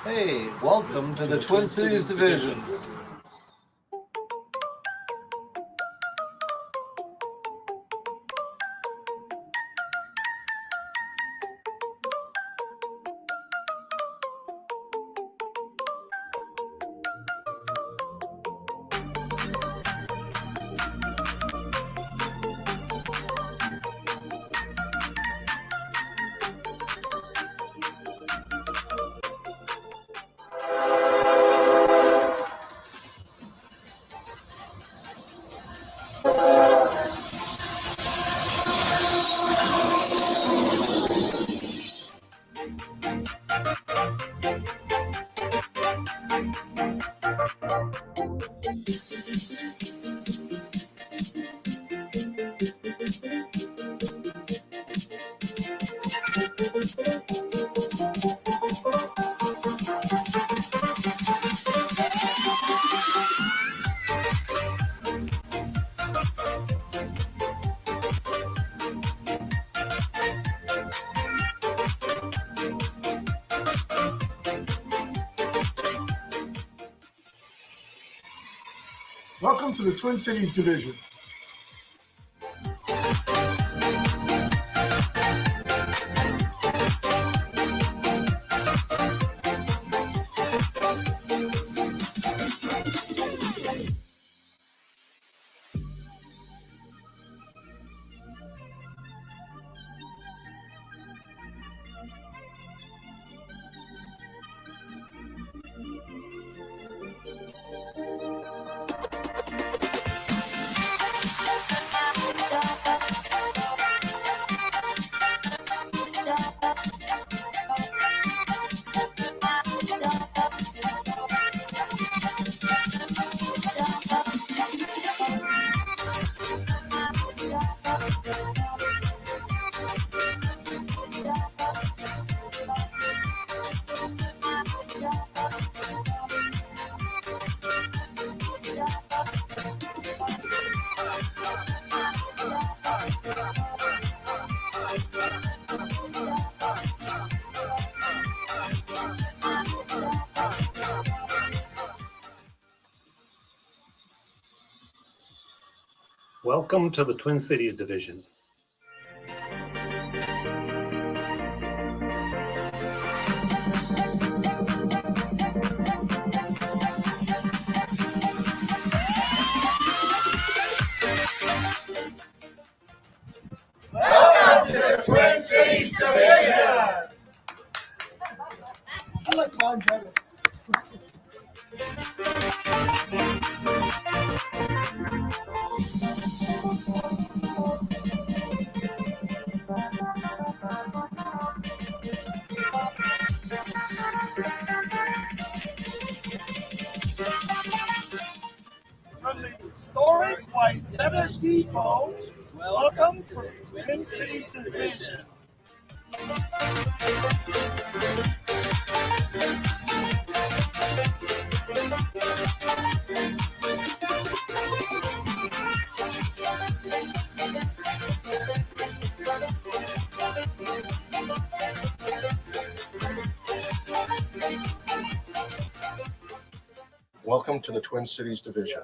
Hey, welcome to the Twin Cities Division. Welcome to the Twin Cities Division. Welcome to the Twin Cities Division. Welcome to the Twin Cities Division. I like mine better. From the historic White Center Depot, welcome to the Twin Cities Division. Welcome to the Twin Cities Division.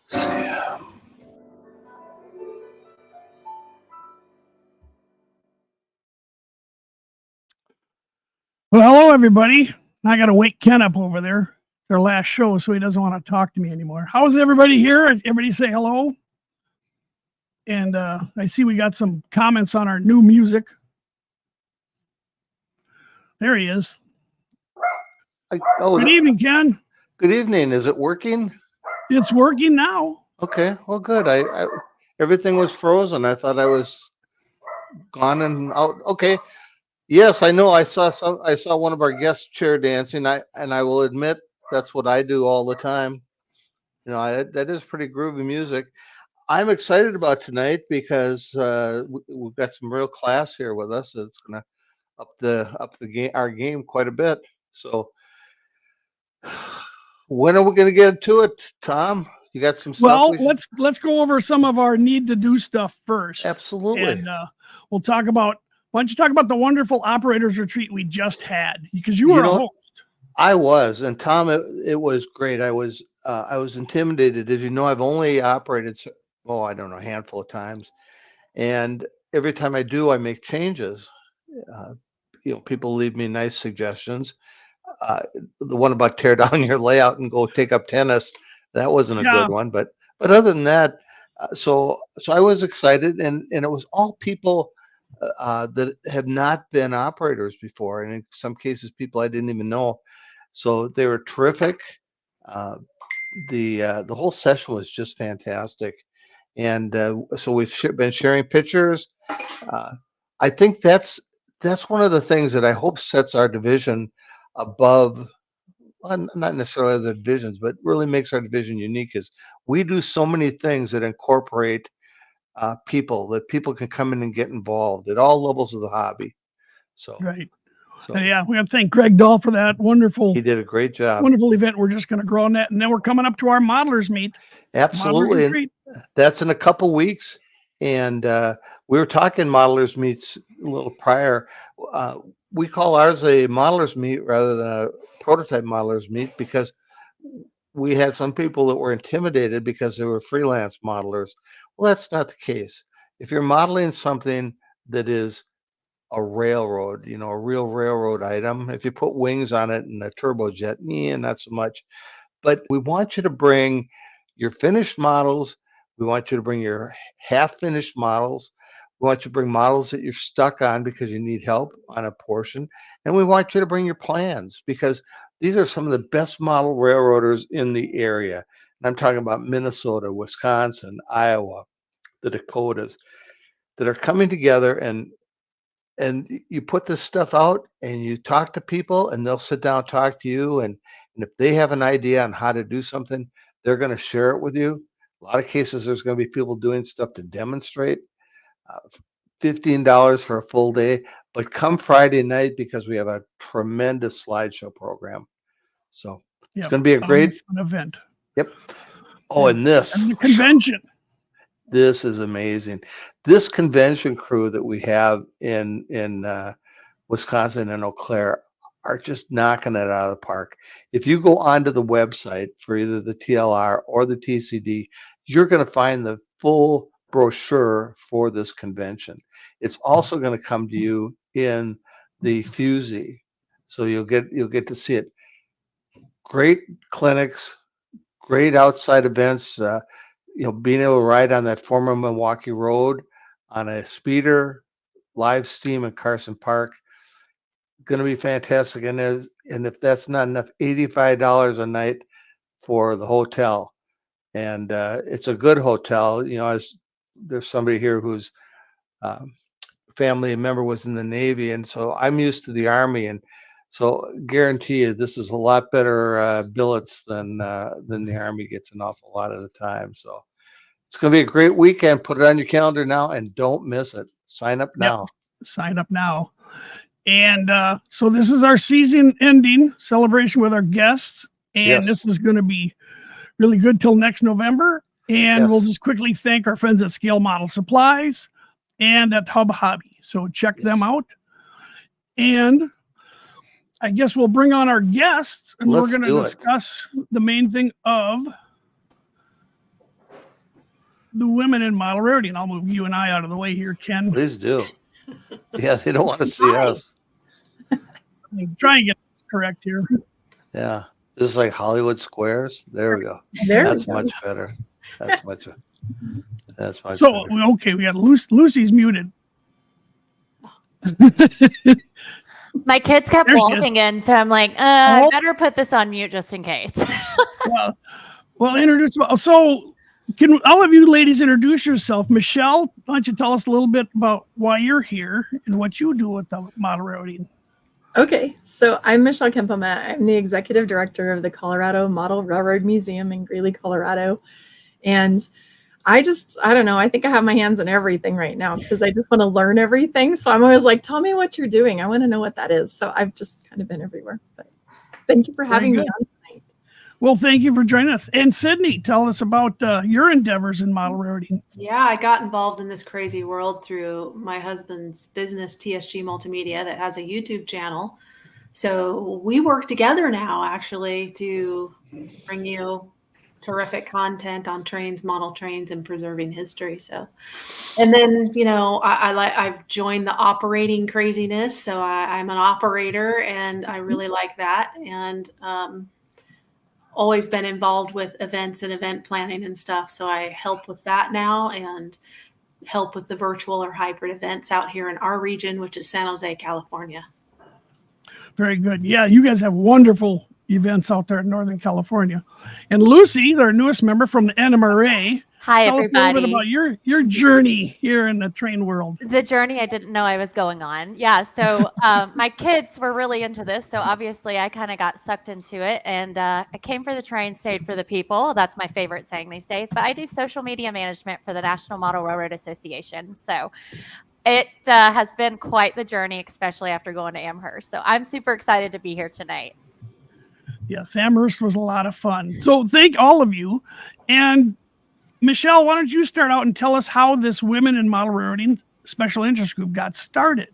/CM. Well, hello, everybody. I got to wake Ken up over there. It's our last show, so he doesn't want to talk to me anymore. How's everybody here? Everybody say hello. And I see we got some comments on our new music. There he is. Good evening, Ken. Good evening. Is it working? It's working now. Okay. Well, good. I everything was frozen. I thought I was gone and out. Okay. Yes, I know. I saw one of our guests chair dancing. I will admit that's what I do all the time. You know, that is pretty groovy music. I'm excited about tonight because we've got some real class here with us. It's going to up the game, our game quite a bit. So when are we going to get to it, Tom? You got some stuff? Well, we should- let's go over some of our need to do stuff first. Absolutely. And we'll talk about, why don't you talk about the wonderful operators retreat we just had, because you were a host. I was, and Tom, it was great. I was intimidated. As you know, I've only operated, I don't know, a handful of times. And every time I do, I make changes. People leave me nice suggestions. The one about tear down your layout and go take up tennis, that wasn't a good one. But other than that, so I was excited, and it was all people that have not been operators before, and in some cases, people I didn't even know. So they were terrific. The whole session was just fantastic, and so we've been sharing pictures. I think that's one of the things that I hope sets our division above, not necessarily the divisions, but really makes our division unique. Is we do so many things that incorporate people, that people can come in and get involved at all levels of the hobby. So right. So yeah, we have to thank Greg Dahl for that wonderful. He did a great job. Wonderful event. We're just going to grow on that, and then we're coming up to our modelers meet. Absolutely, and that's in a couple weeks. And we were talking modelers meets a little prior. We call ours a modelers meet rather than a prototype modelers meet, because we had some people that were intimidated because they were freelance modelers. Well, that's not the case. If you're modeling something that is a railroad, a real railroad item, if you put wings on it and a turbojet, not so much. But we want you to bring your finished models. We want you to bring your half-finished models. We want you to bring models that you're stuck on because you need help on a portion. And we want you to bring your plans, because these are some of the best model railroaders in the area. And I'm talking about Minnesota, Wisconsin, Iowa, the Dakotas, that are coming together, and you put this stuff out and you talk to people, and they'll sit down and talk to you. And if they have an idea on how to do something, they're going to share it with you. A lot of cases, there's going to be people doing stuff to demonstrate. $15 for a full day, but come Friday night, because we have a tremendous slideshow program. So it's going to be a great fun event. Yep. Oh, and this and the convention. This is amazing. This convention crew that we have in Wisconsin and Eau Claire are just knocking it out of the park. If you go onto the website for either the TLR or the TCD, you're going to find the full brochure for this convention. It's also going to come to you in the Fusey, so you'll get to see it. Great clinics, great outside events. Being able to ride on that former Milwaukee Road on a speeder, live steam in Carson Park, going to be fantastic. And if that's not enough, $85 a night for the hotel, and it's a good hotel. As there's somebody here whose family member was in the Navy, and so I'm used to the Army, and so guarantee you this is a lot better billets than the Army gets an awful lot of the time. So it's going to be a great weekend. Put it on your calendar now and don't miss it. Sign up now. Yep. Sign up now. And so this is our season ending celebration with our guests, and this was going to be really good till next November. And we'll just quickly thank our friends at Scale Model Supplies and at Hub Hobby. So check them out. And I guess we'll bring on our guests, and we're going to discuss the main thing of the women in model rarity. And I'll move you and I out of the way here, Ken. Please do. Yeah, they don't want to see us. Try and get this correct here. Yeah. This is like Hollywood Squares. There we go. That's much better. That's much better. Okay, we got Lucy's muted. My kids kept walking in, so I'm like, I better put this on mute just in case. well, introduce. So, can all of you ladies introduce yourself? Michelle, why don't you tell us a little bit about why you're here and what you do with the model railroading? Okay, so I'm Michelle Kempema. I'm the executive director of the Colorado Model Railroad Museum in Greeley, Colorado. And I don't know, I think I have my hands in everything right now because I just want to learn everything. So I'm always like, tell me what you're doing. I want to know what that is. So I've just kind of been everywhere. But thank you for having me on tonight. Well, thank you for joining us. And Cydney, tell us about your endeavors in model rariting. Yeah, I got involved in this crazy world through my husband's business, TSG Multimedia, that has a YouTube channel. So we work together now, actually, to bring you terrific content on trains, model trains, and preserving history. So, and then, you know, I've joined the operating craziness. So I'm an operator, and I really like that. And always been involved with events and event planning and stuff. So I help with that now and help with the virtual or hybrid events out here in our region, which is San Jose, California. Very good. Yeah, you guys have wonderful events out there in Northern California. And Lucy, their newest member from the NMRA. Hi, Tell us a little everybody. bit about your journey here in the train world. The journey I didn't know I was going on. Yeah. So my kids were really into this. So obviously I kind of got sucked into it. And I came for the train, stayed for the people. That's my favorite saying these days. But I do social media management for the National Model Railroad Association. So it has been quite the journey, especially after going to Amherst. So I'm super excited to be here tonight. Yes, Amherst was a lot of fun. So thank all of you. And Michelle, why don't you start out and tell us how this Women in Model Railroading Special Interest Group got started?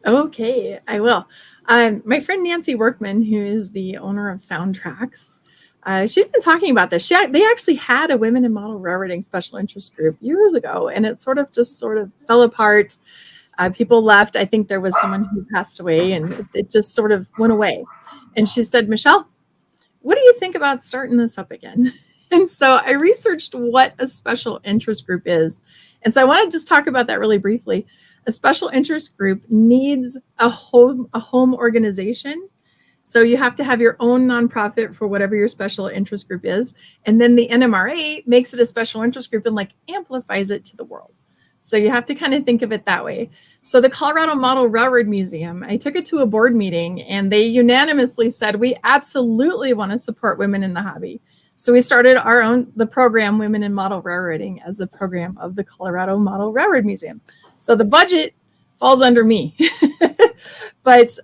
Okay, I will. My friend Nancy Workman, who is the owner of Soundtracks, she's been talking about this. They actually had a Women in Model Railroading Special Interest Group years ago, and it sort of fell apart. People left. I think there was someone who passed away, and it just sort of went away. And she said, Michelle, what do you think about starting this up again? And so I researched what a special interest group is. And so I want to just talk about that really briefly. A special interest group needs a home organization. So you have to have your own nonprofit for whatever your special interest group is. And then the NMRA makes it a special interest group and like amplifies it to the world. So you have to kind of think of it that way. So the Colorado Model Railroad Museum, I took it to a board meeting and they unanimously said, we absolutely want to support women in the hobby. So we started the program Women in Model Railroading as a program of the Colorado Model Railroad Museum. So the budget falls under me, but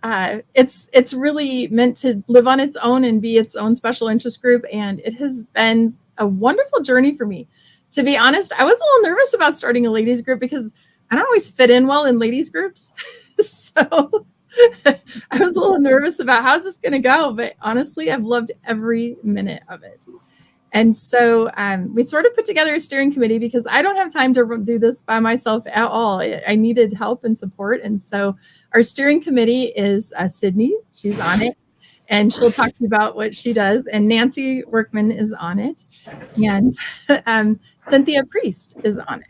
it's really meant to live on its own and be its own special interest group. And it has been a wonderful journey for me. To be honest, I was a little nervous about starting a ladies group because I don't always fit in well in ladies groups. So I was a little nervous about how's this going to go, but honestly, I've loved every minute of it. And so we sort of put together a steering committee because I don't have time to do this by myself at all. I needed help and support. And so our steering committee is Cydney. She's on it. And she'll talk to you about what she does. And Nancy Workman is on it. And Cynthia Priest is on it.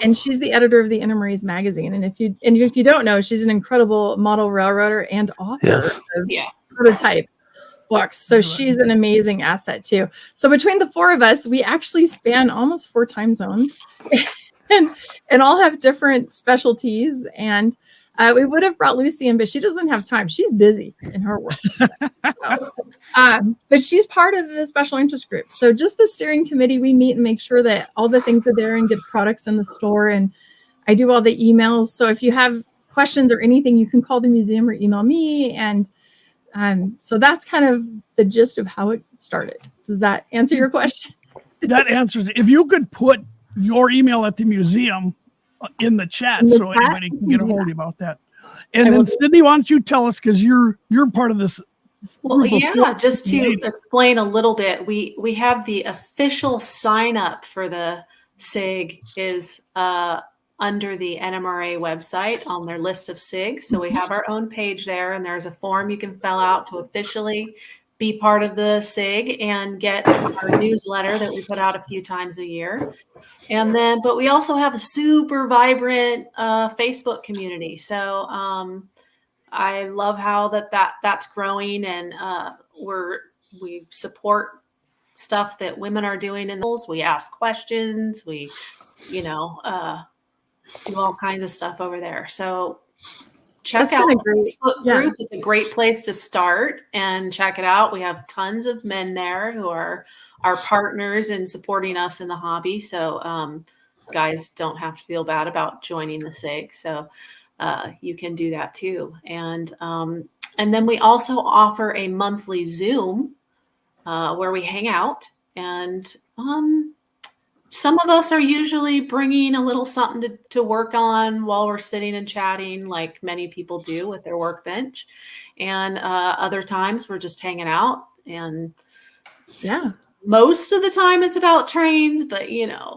And she's the editor of the NMRA's magazine. And if you don't know, she's an incredible model railroader and author of prototype books. So she's an amazing asset too. So between the four of us, we actually span almost 4 time zones and all have different specialties. And we would have brought Lucy in, but she doesn't have time. She's busy in her work. So, but she's part of the special interest group. So just the steering committee, we meet and make sure that all the things are there and get products in the store. And I do all the emails. So if you have questions or anything, you can call the museum or email me. And so that's kind of the gist of how it started. Does that answer your question? That answers it. If you could put your email at the museum in the chat so anybody can get a hold of you about that. And then Cydney, why don't you tell us, because you're part of this. Well, yeah, just to explain a little bit, we have the official sign up for the SIG is under the NMRA website on their list of SIG. So we have our own page there, and there's a form you can fill out to officially be part of the SIG and get our newsletter that we put out a few times a year. And then, but we also have a super vibrant Facebook community. So I love how that's growing, and we support stuff that women are doing in those. We ask questions. We, do all kinds of stuff over there. So check out the Facebook group. It's a great place to start and check it out. We have tons of men there who are our partners in supporting us in the hobby. So guys don't have to feel bad about joining the SIG. So you can do that too. And then we also offer a monthly Zoom where we hang out. And some of us are usually bringing a little something to work on while we're sitting and chatting, like many people do with their workbench. And other times we're just hanging out. And Yeah. most of the time it's about trains, but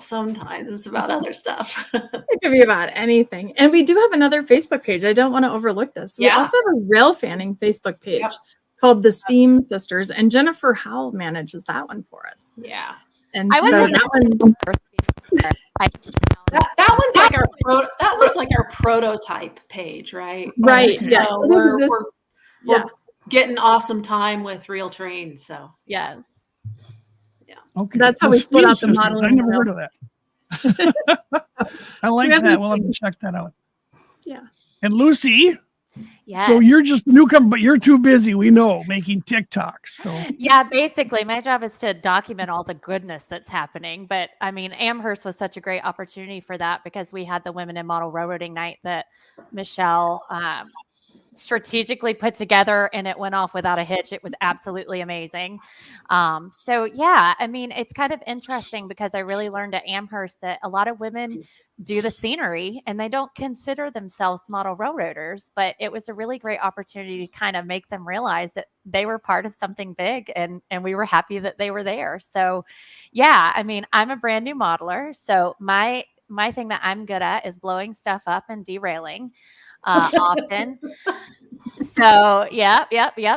sometimes it's about other stuff. It could be about anything. And we do have another Facebook page. I don't want to overlook this. We also have a rail fanning Facebook page called the Steam Sisters, and Jennifer Howell manages that one for us. Yeah. And I so wonder that one, that one's like our prototype page, right? right. Yeah. So It we're getting awesome time with real trains. So Yes. Okay. That's how The we split Steam out the Sisters. modeling I never rail. heard of that. I like have that. this We'll have thing. to check that out. Yeah. And Lucy, Yes. so you're just a newcomer, but you're too busy, we know, making TikToks. So Yeah, basically, my job is to document all the goodness that's happening. But I mean, Amherst was such a great opportunity for that because we had the Women in Model Railroading Night that Michelle strategically put together, and it went off without a hitch. It was absolutely amazing. So yeah, I mean, it's kind of interesting because I really learned at Amherst that a lot of women do the scenery and they don't consider themselves model railroaders, but it was a really great opportunity to kind of make them realize that they were part of something big, and we were happy that they were there. So yeah, I mean, I'm a brand new modeler, so my thing that I'm good at is blowing stuff up and derailing often. So yep.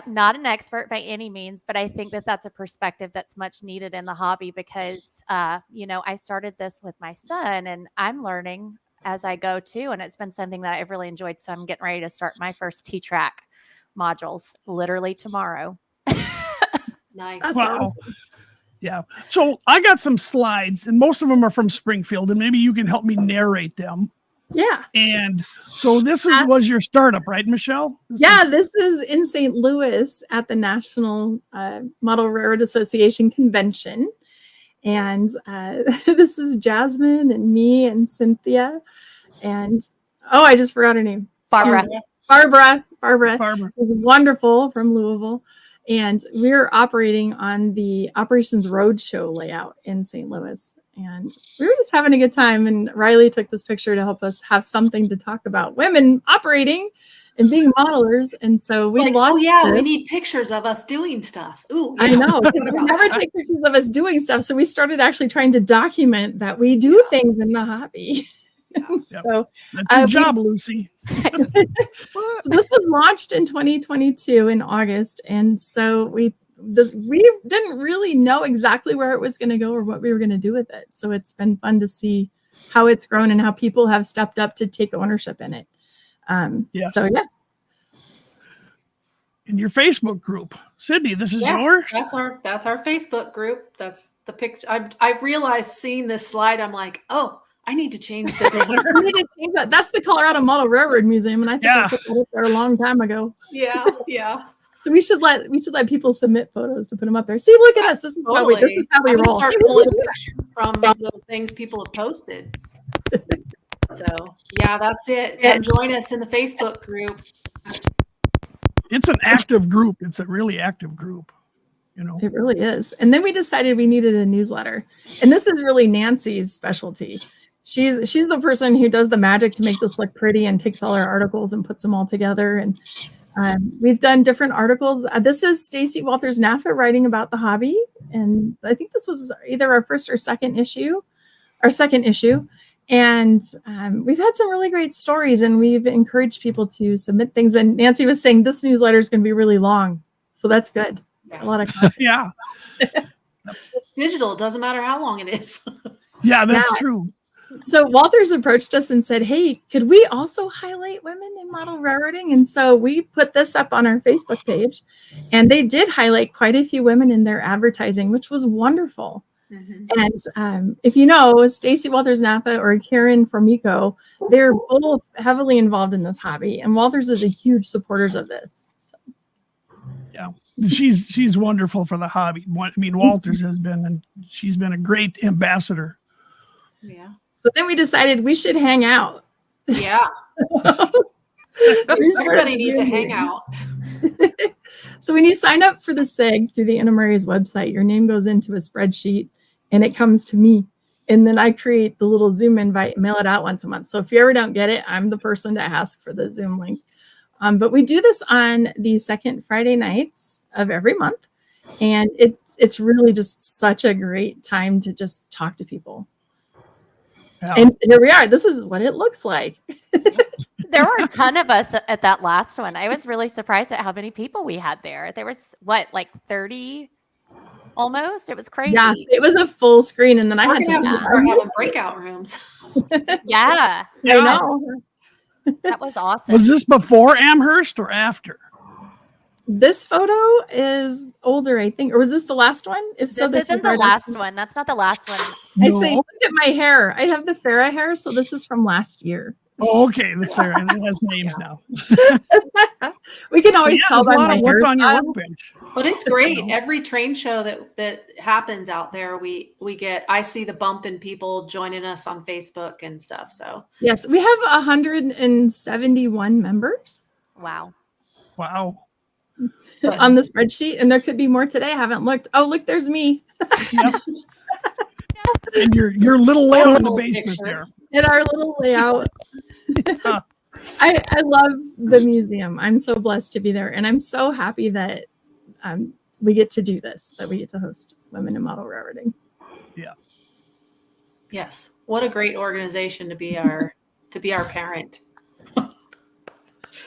Not an expert by any means, but I think that that's a perspective that's much needed in the hobby because, I started this with my son and I'm learning as I go too. And it's been something that I've really enjoyed. So I'm getting ready to start my first T-track modules literally tomorrow. nice. That's wow. awesome. Yeah. So I got some slides and most of them are from Springfield and maybe you can help me narrate them. Yeah. And so this was your startup, right, Michelle? This is in St. Louis at the National Model Railroad Association Convention. And this is Jasmine and me and Cynthia. And, I just forgot her name. Barbara. Barbara is wonderful from Louisville. And we're operating on the Operations Roadshow layout in St. Louis. And we were just having a good time. And Riley took this picture to help us have something to talk about women operating and being modelers. And so we we need pictures of us doing stuff. Ooh, I know. We never take pictures of us doing stuff. So we started actually trying to document that we do things in the hobby. So that's your job, Lucy. So this was launched in 2022 in August. And so we didn't really know exactly where it was going to go or what we were going to do with it. So it's been fun to see how it's grown and how people have stepped up to take ownership in it. So yeah. In your Facebook group, Cydney, this is yours. That's our Facebook group. That's the picture. I realized seeing this slide, I'm like, oh, I need to change the I need to change that. That's the Colorado Model Railroad Museum, and I think I put that up there a long time ago. Yeah. So we should let people submit photos to put them up there. See, look at us. This is how we roll. Start pulling pictures from the things people have posted. So yeah, that's it. Come join us in the Facebook group. It's an active group. It's a really active group. It really is. And then we decided we needed a newsletter, and this is really Nancy's specialty. She's the person who does the magic to make this look pretty and takes all our articles and puts them all together. And we've done different articles. This is Stacy Walters-Naffa writing about the hobby. And I think this was either our first or second issue. And we've had some really great stories, and we've encouraged people to submit things. And Nancy was saying this newsletter is going to be really long. So that's good. A lot of content. Yeah. It's digital. It doesn't matter how long it is. Yeah, that's true. So Walters approached us and said, hey, could we also highlight women in model railroading? And so we put this up on our Facebook page, and they did highlight quite a few women in their advertising, which was wonderful. Mm-hmm. And if you know Stacy Walters-Naffa or Karen Formico, they're both heavily involved in this hobby, and Walters is a huge supporters of this. So. Yeah, she's wonderful for the hobby. I mean, Walters has been, and she's been a great ambassador. Yeah. So then we decided we should hang out. Yeah. Everybody needs to hang out. So when you sign up for the SIG through the NMRA's website, your name goes into a spreadsheet and it comes to me. And then I create the little Zoom invite, mail it out once a month. So if you ever don't get it, I'm the person to ask for the Zoom link. But we do this on the second Friday nights of every month. And it's really just such a great time to just talk to people. Yeah. And here we are. This is what it looks like. There were a ton of us at that last one. I was really surprised at how many people we had there. There was like 30 almost. It was crazy. Yeah, it was a full screen, and then I We're had gonna have to to start having breakout rooms. Yeah. I know. That was awesome. Was this before Amherst or after? This photo is older, I think, or was this the last one? If so, This isn't the last one. That's not the last one. I No. say, look at my hair. I have the Farrah hair, so this is from last year. Oh, okay. That's fair. It has names now. We can always Yeah, tell there's a by lot my of what's on your hairstyle. workbench. But it's great. Every train show that happens out there, I see the bump in people joining us on Facebook and stuff. So Yes, we have 171 members Wow. Wow. on the spreadsheet, and there could be more today. I haven't looked. Oh, look, there's me Yep. And your little layout in the Little basement picture. there. in our little layout. I love the museum. I'm so blessed to be there, and I'm so happy that we get to do this, that we get to host Women in Model Railroading. yes, what a great organization to be our parent.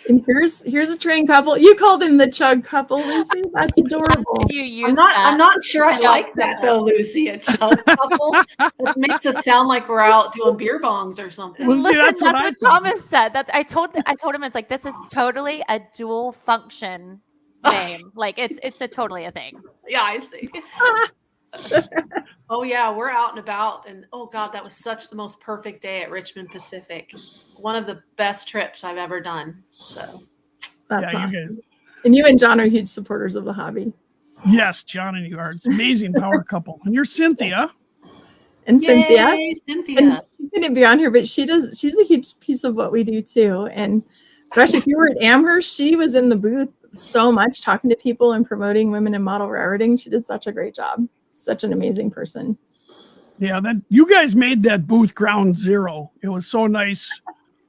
And here's a train couple. You called him the chug couple, Lucy. That's adorable. You use I'm not sure I Chug like that though, Lucy. A chug couple. It makes us sound like we're out doing beer bongs or something. Well, see, Listen, that's that's what I what thought. Thomas said. I told him it's like this is totally a dual function name. Like it's totally a thing. Yeah, I see. Oh yeah, we're out and about, and oh god, that was such the most perfect day at Richmond Pacific. One of the best trips I've ever done. So That's Yeah, you awesome. And you and John are huge supporters of the hobby. Yes, John and you are. It's an amazing power couple. And you're Cynthia. And Cynthia. Yay, Cynthia. And she couldn't be on here, but she's a huge piece of what we do too. And gosh, if you were at Amherst, she was in the booth so much talking to people and promoting women in model railroading. She did such a great job. Such an amazing person. Yeah, that you guys made that booth ground zero. It was so nice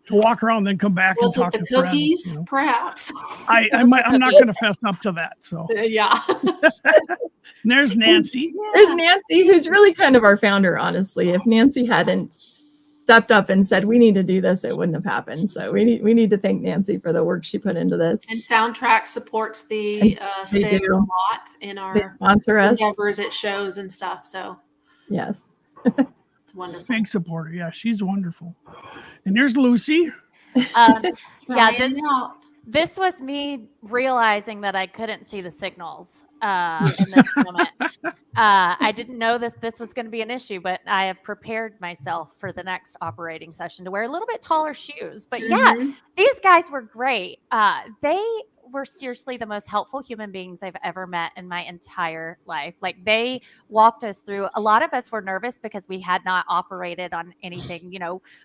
to walk around, then come back Was and it talk the to cookies? friends. You know? Perhaps. I'm not going to fess up to that. So Yeah. and there's Nancy. There's Nancy, who's really kind of our founder, honestly. If Nancy hadn't stepped up and said, we need to do this, it wouldn't have happened. So we need to thank Nancy for the work she put into this. And Soundtrack supports the And they SIG do. a lot in our They sponsor us. endeavors at shows and stuff. So Yes. it's wonderful. Big supporter. Yeah, she's wonderful. And there's Lucy. Yeah, Trying out. this was me realizing that I couldn't see the signals in this moment. I didn't know that this was going to be an issue, but I have prepared myself for the next operating session to wear a little bit taller shoes. But yeah, Mhm. these guys were great. They were seriously the most helpful human beings I've ever met in my entire life. Like they walked us through. A lot of us were nervous because we had not operated on anything,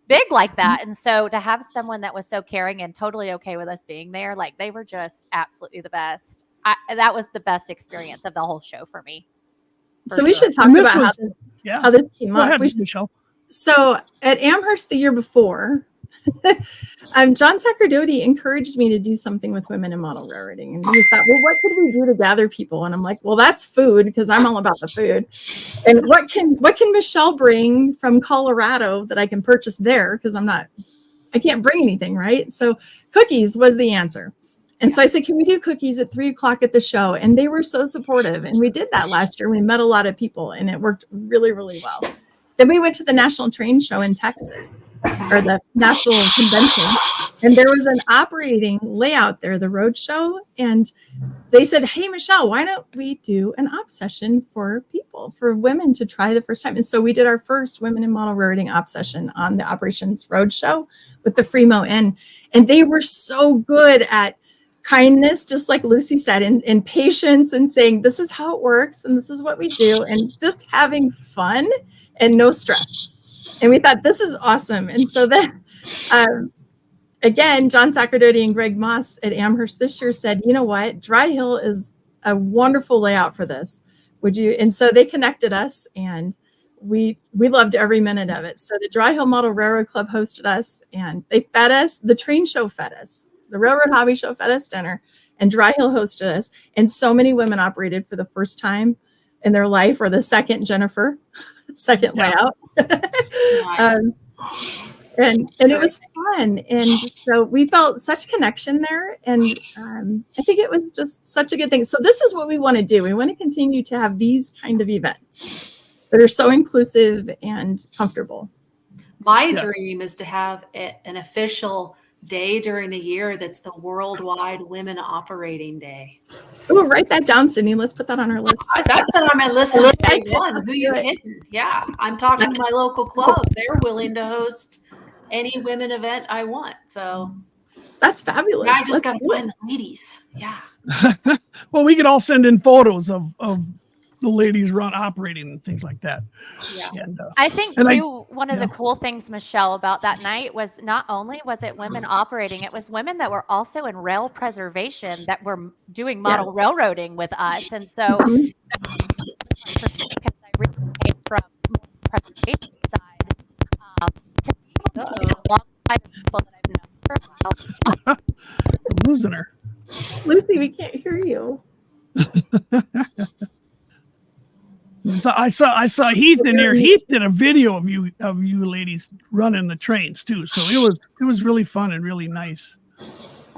big like that. And so to have someone that was so caring and totally okay with us being there, like they were just absolutely the best. That was the best experience of the whole show for me. So we sure. should talk And this about was- Yeah. how this came Go up. ahead, We should- Michelle. So at Amherst the year before, John Sacerdoti encouraged me to do something with women in model railroading. And we thought, well, what could we do to gather people? And I'm like, well, that's food, because I'm all about the food. And what can Michelle bring from Colorado that I can purchase there? Because I can't bring anything, right? So cookies was the answer. And so I said, can we do cookies at 3:00 at the show? And they were so supportive. And we did that last year. We met a lot of people and it worked really, really well. Then we went to the National Train Show in Texas, or the National Convention, and there was an operating layout there, the road show. And they said, hey, Michelle, why don't we do an op session for people, for women to try the first time? And so we did our first Women in Model Railroading op session on the Operations Road Show with the Fremo Inn. And they were so good at kindness, just like Lucy said, and patience, and saying, this is how it works, and this is what we do, and just having fun and no stress. And we thought, this is awesome. And so then again, John Sacerdoti and Greg Moss at Amherst this year said, you know what, Dry Hill is a wonderful layout for this. Would you? And so they connected us, and we loved every minute of it. So the Dry Hill Model Railroad Club hosted us, and they fed us. The train show fed us. The Railroad Hobby Show fed us dinner, and Dry Hill hosted us. And so many women operated for the first time in their life, or the second Jennifer, second layout. And it was fun. And so we felt such connection there. And I think it was just such a good thing. So this is what we want to do. We want to continue to have these kind of events that are so inclusive and comfortable. My dream is to have an official day during the year that's the Worldwide Women Operating Day. Oh, write that down, Cydney. Let's put that on our list. That's been on my list since day one. Who you kidding? Yeah, I'm talking to my local club. They're willing to host any women event I want. So that's fabulous. I just got to find the ladies. Yeah. Well, we could all send in photos of the ladies operating and things like that. Yeah. And, I think too, one of the cool things, Michelle, about that night was not only was it women operating, it was women that were also in rail preservation that were doing model railroading with us. And so because I really came from the preservation side, to be able to get alongside of people that I've known for a while. I'm losing her. Lucy, we can't hear you. I saw Heath in here. Heath did a video of you ladies running the trains too. So it was really fun and really nice.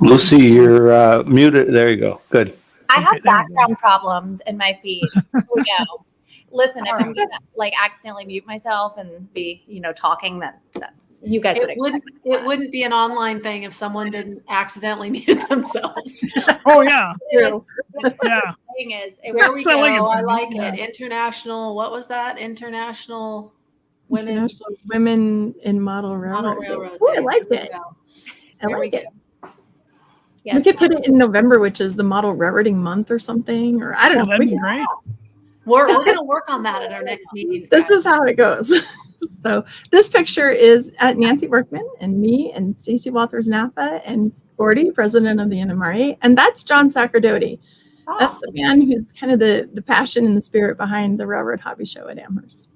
Lucy, you're muted. There you go. Good. I have background problems in my feed. Here we go. Listen, if I'm gonna accidentally mute myself and be, talking, then you guys it wouldn't be an online thing if someone didn't accidentally mute themselves. Oh yeah. True. Yeah. There we go. I like it. International. What was that? International Women in Model Railroad. Oh, I like it. I like it. Yes. We could put it in November, which is the Model Railroading Month or something, or I don't know. That'd be great. We're going to work on that at our next meeting. This is how it goes. So this picture is at Nancy Workman and me and Stacy Walters-Napa and Gordy, president of the NMRA. And that's John Sacerdoti. Oh. That's the man who's kind of the passion and the spirit behind the Railroad Hobby Show at Amherst.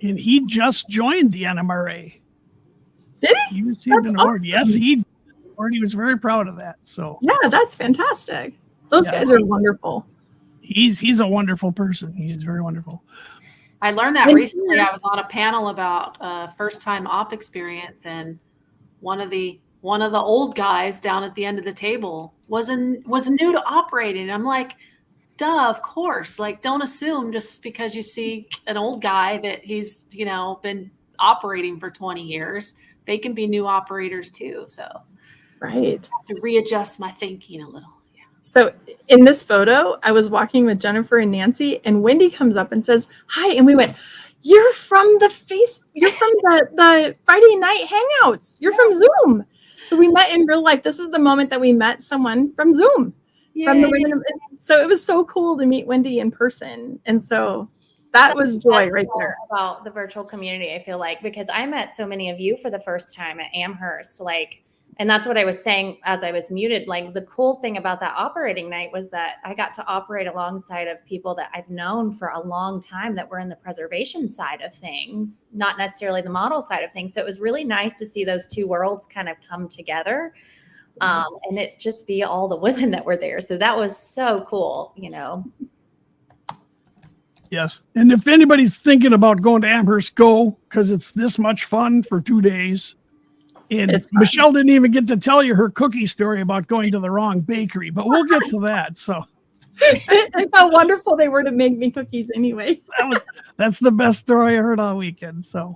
And he just joined the NMRA. Did he? He received an award. Awesome. Yes, he was very proud of that. So yeah, that's fantastic. Those guys are wonderful. He's a wonderful person. He is very wonderful. I learned that recently. I was on a panel about first-time op experience, and one of the old guys down at the end of the table was new to operating. I'm like, duh, of course. Like, don't assume just because you see an old guy that he's been operating for 20 years, they can be new operators too. So, right, I have to readjust my thinking a little. So in this photo, I was walking with Jennifer and Nancy, and Wendy comes up and says, "Hi," and we went, "You're from the Friday night hangouts. You're from Zoom." So we met in real life. This is the moment that we met someone from Zoom. From the women. So it was so cool to meet Wendy in person, and so that was joy right there. About the virtual community, I feel like, because I met so many of you for the first time at Amherst, and that's what I was saying as I was muted. Like, the cool thing about that operating night was that I got to operate alongside of people that I've known for a long time that were in the preservation side of things, not necessarily the model side of things. So it was really nice to see those two worlds kind of come together, and it just be all the women that were there. So that was so cool, Yes. And if anybody's thinking about going to Amherst, go, because it's this much fun for 2 days. And Michelle didn't even get to tell you her cookie story about going to the wrong bakery, but we'll get to that. So how wonderful they were to make me cookies anyway. That's the best story I heard all weekend. So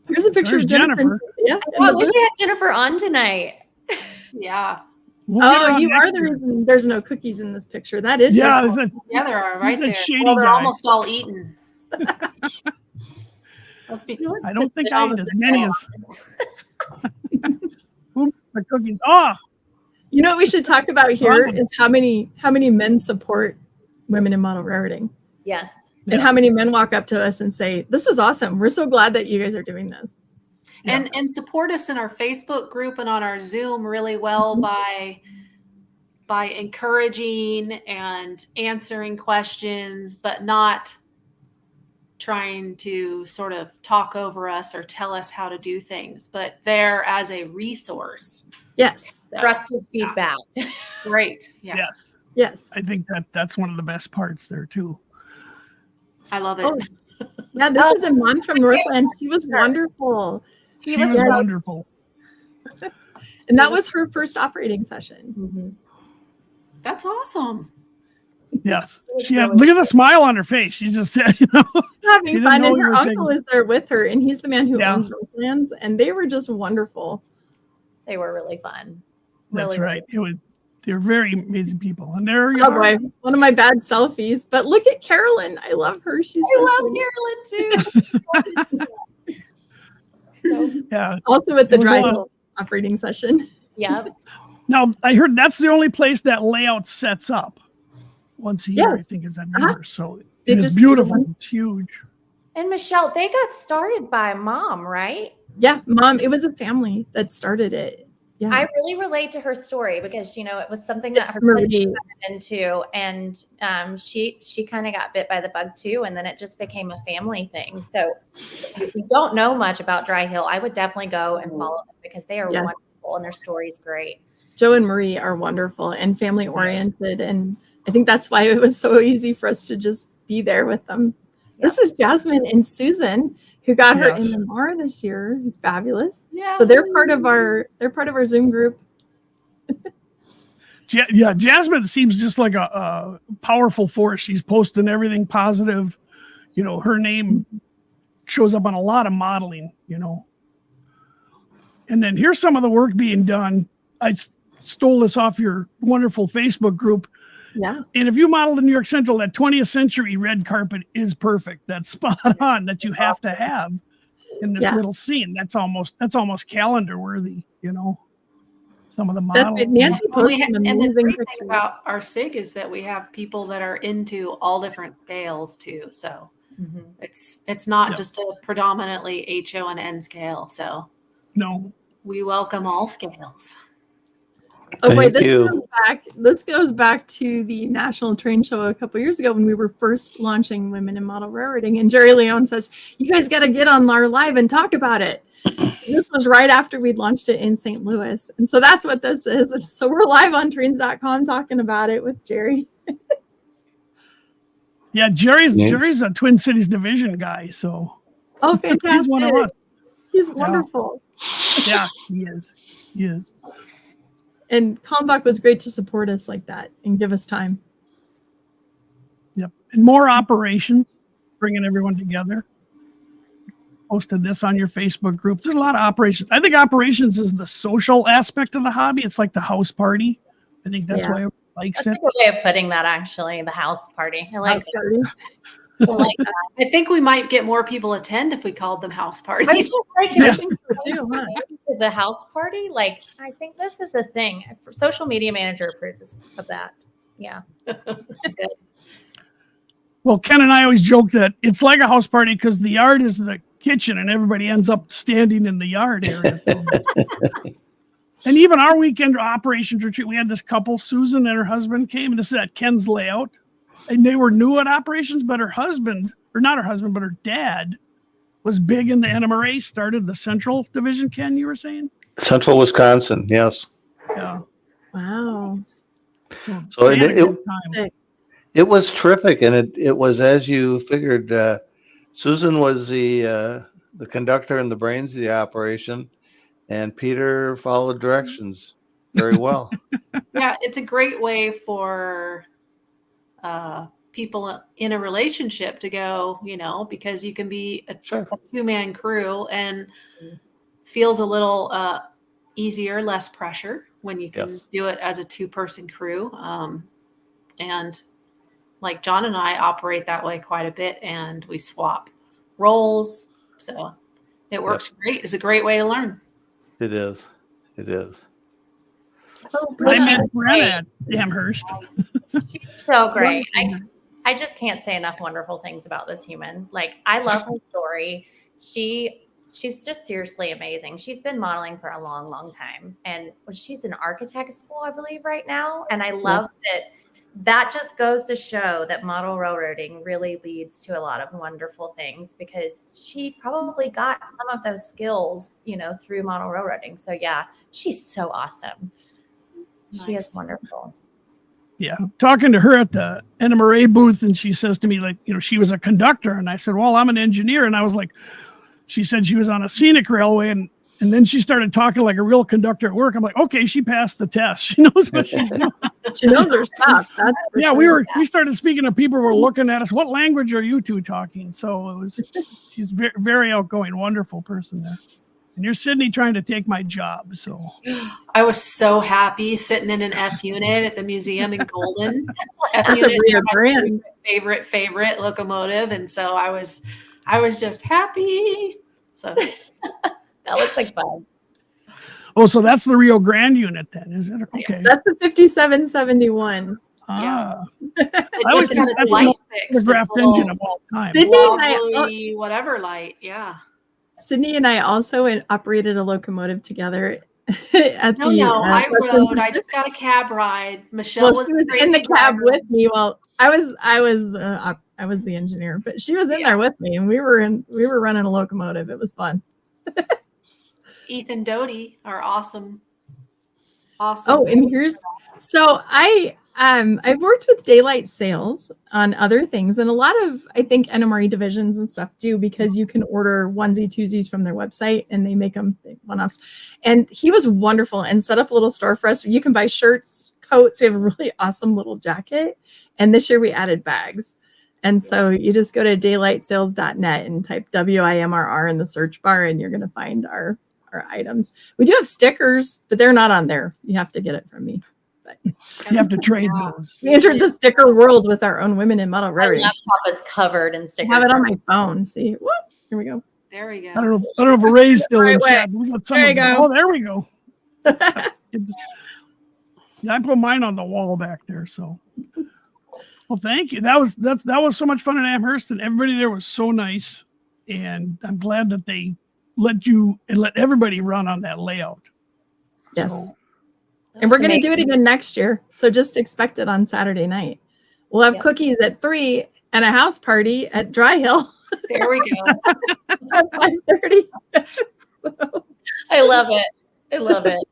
here's a picture of Jennifer. Yeah, I wish we had Jennifer on tonight. Yeah. You are the reason there's no cookies in this picture. That is there are right there. Well, they're almost all eaten. I don't think I ate as many as the cookies. Oh, you know what we should talk about here is how many men support women in model railroading. Yes. And how many men walk up to us and say, "This is awesome. We're so glad that you guys are doing this." And support us in our Facebook group and on our Zoom really well by encouraging and answering questions, but not trying to sort of talk over us or tell us how to do things, but there as a resource. Yes. Constructive feedback. Great. Yeah. Yes. I think that's one of the best parts there too. I love it. Oh, yeah, this is a mom from Northland. She was wonderful. She was wonderful. And that was her first operating session. Mm-hmm. That's awesome. Yes. Look at the smile on her face. She's just, She's having fun, and her uncle is there with her, and he's the man who owns Northlands, and they were just wonderful. They were really fun. That's right. They're very amazing people. And there you are. Boy, one of my bad selfies. But look at Carolyn. I love her. I love Carolyn too. So, yeah. Also at the dry hill operating session. Yeah. Now I heard that's the only place that layout sets up once a year. I think is that number. So it's beautiful. It's huge. And Michelle, they got started by mom, right? Yeah, mom. It was a family that started it. Yeah. I really relate to her story because, it was something that her kids got into, and she kind of got bit by the bug too. And then it just became a family thing. So if you don't know much about Dry Hill, I would definitely go and follow them because they are wonderful and their story's great. Joe and Marie are wonderful and family oriented. And I think that's why it was so easy for us to just be there with them. Yeah. This is Jasmine and Susan, who got her NMRA this year. Who's fabulous. Yeah. So they're part of our Zoom group. Yeah, Jasmine seems just like a powerful force. She's posting everything positive. Her name shows up on a lot of modeling, And then here's some of the work being done. I stole this off your wonderful Facebook group. Yeah. And if you modeled in New York Central, that 20th century red carpet is perfect. That's spot on that you have to have in this little scene. That's almost calendar worthy, some of the models. That's Nancy posted and the great thing about our SIG is that we have people that are into all different scales too. So it's not just a predominantly HO and N scale. So no, we welcome all scales. Oh wait, this goes back to the National Train Show a couple years ago when we were first launching Women in Model Railroading, and Jerry Leone says, "You guys got to get on our live and talk about it." This was right after we'd launched it in St. Louis, and so that's what this is. And so we're live on trains.com talking about it with Jerry. Yeah, Jerry's a Twin Cities division guy, so fantastic! He's one of us. He's wonderful. Yeah, he is. He is. And Kalmbach was great to support us like that and give us time. Yep. And more operations, bringing everyone together. Posted this on your Facebook group. There's a lot of operations. I think operations is the social aspect of the hobby. It's like the house party. I think that's why everyone likes it. That's a good way of putting that, actually, the house party. I like it. I like that. I think we might get more people attend if we called them house parties. I think so too, huh? The house party, I think this is a thing. Social media manager approves of that. Yeah, that's good. Well, Ken and I always joke that it's like a house party because the yard is the kitchen and everybody ends up standing in the yard area. And even our weekend operations retreat, we had this couple, Susan and her husband came, and this is at Ken's layout. And they were new at operations, but her husband, or not her husband, but her dad was big in the NMRA, started the Central Division, Ken, you were saying? Central Wisconsin, yes. Yeah. Wow. So it was terrific, and it was as you figured. Susan was the conductor and the brains of the operation, and Peter followed directions very well. Yeah, it's a great way for people in a relationship to go, because you can be a two-man crew and feels a little easier, less pressure when you can do it as a two-person crew. And like John and I operate that way quite a bit, and we swap roles. So it works great. It's a great way to learn. It is. It is. I met Brenna at Amherst. She's so great. I just can't say enough wonderful things about this human. I love her story. She she's just seriously amazing. She's been modeling for a long, long time. And she's in architect school, I believe, right now. And I love that just goes to show that model railroading really leads to a lot of wonderful things, because she probably got some of those skills, through model railroading. So yeah, she's so awesome. She is wonderful. Yeah. Talking to her at the NMRA booth, and she says to me, like, she was a conductor. And I said, well, I'm an engineer. And I was like, she said she was on a scenic railway, and then she started talking like a real conductor at work. I'm like, okay, she passed the test. She knows what she's doing. She knows her stuff. That's for sure. We started speaking to people who were looking at us. What language are you two talking? So she's very, very outgoing, wonderful person there. And you're Cydney trying to take my job. So I was so happy sitting in an F unit at the museum in Golden. F That's unit a Rio is my Grande. favorite locomotive, and so I was just happy. So That looks like fun. Oh, so that's the Rio Grande unit then, is it? Okay. That's the 5771. Ah. it I always just think had that's a light the fixed. draft It's a little engine of all time. Cydney and I, wobbly, whatever light. Yeah. Cydney and I also operated a locomotive together at No, the. I Western rode. I just got a cab ride. Michelle Well, was she was crazy in the cab driver. with me. Well, I was the engineer, but she was in there with me, and we were running a locomotive. It was fun. Ethan Doty, our awesome. Oh, and I've worked with daylight sales on other things, and a lot of, I think, NMRA divisions and stuff do, because you can order onesie twosies from their website and they make them one-offs. And he was wonderful and set up a little store for us. You can buy shirts, coats. We have a really awesome little jacket. And this year we added bags. And so you just go to daylightsales.net and type WIMRR in the search bar, and you're going to find our items. We do have stickers, but they're not on there. You have to get it from me. But you have to trade those. We entered the sticker world with our own women in model My railroading. laptop is covered in stickers. I have it on my phone. See, whoop, here we go. There we go. I don't know if Ray's still in Right chat. We got some There of you them. go. Oh, there we go. Yeah, I put mine on the wall back there. So, well, thank you. That was so much fun in Amherst, and everybody there was so nice. And I'm glad that they let everybody run on that layout. Yes. So, And we're going to do it again next year. So just expect it on Saturday night. We'll have cookies at 3 and a house party at Dry Hill There we go. at 5:30. I love it. I love it.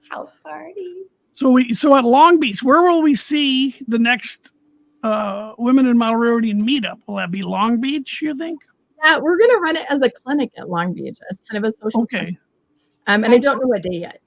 House party. So at Long Beach, where will we see the next Women in Model Railroading meetup? Will that be Long Beach, you think? Yeah, we're going to run it as a clinic at Long Beach as kind of a social. Okay. And I don't know what day yet.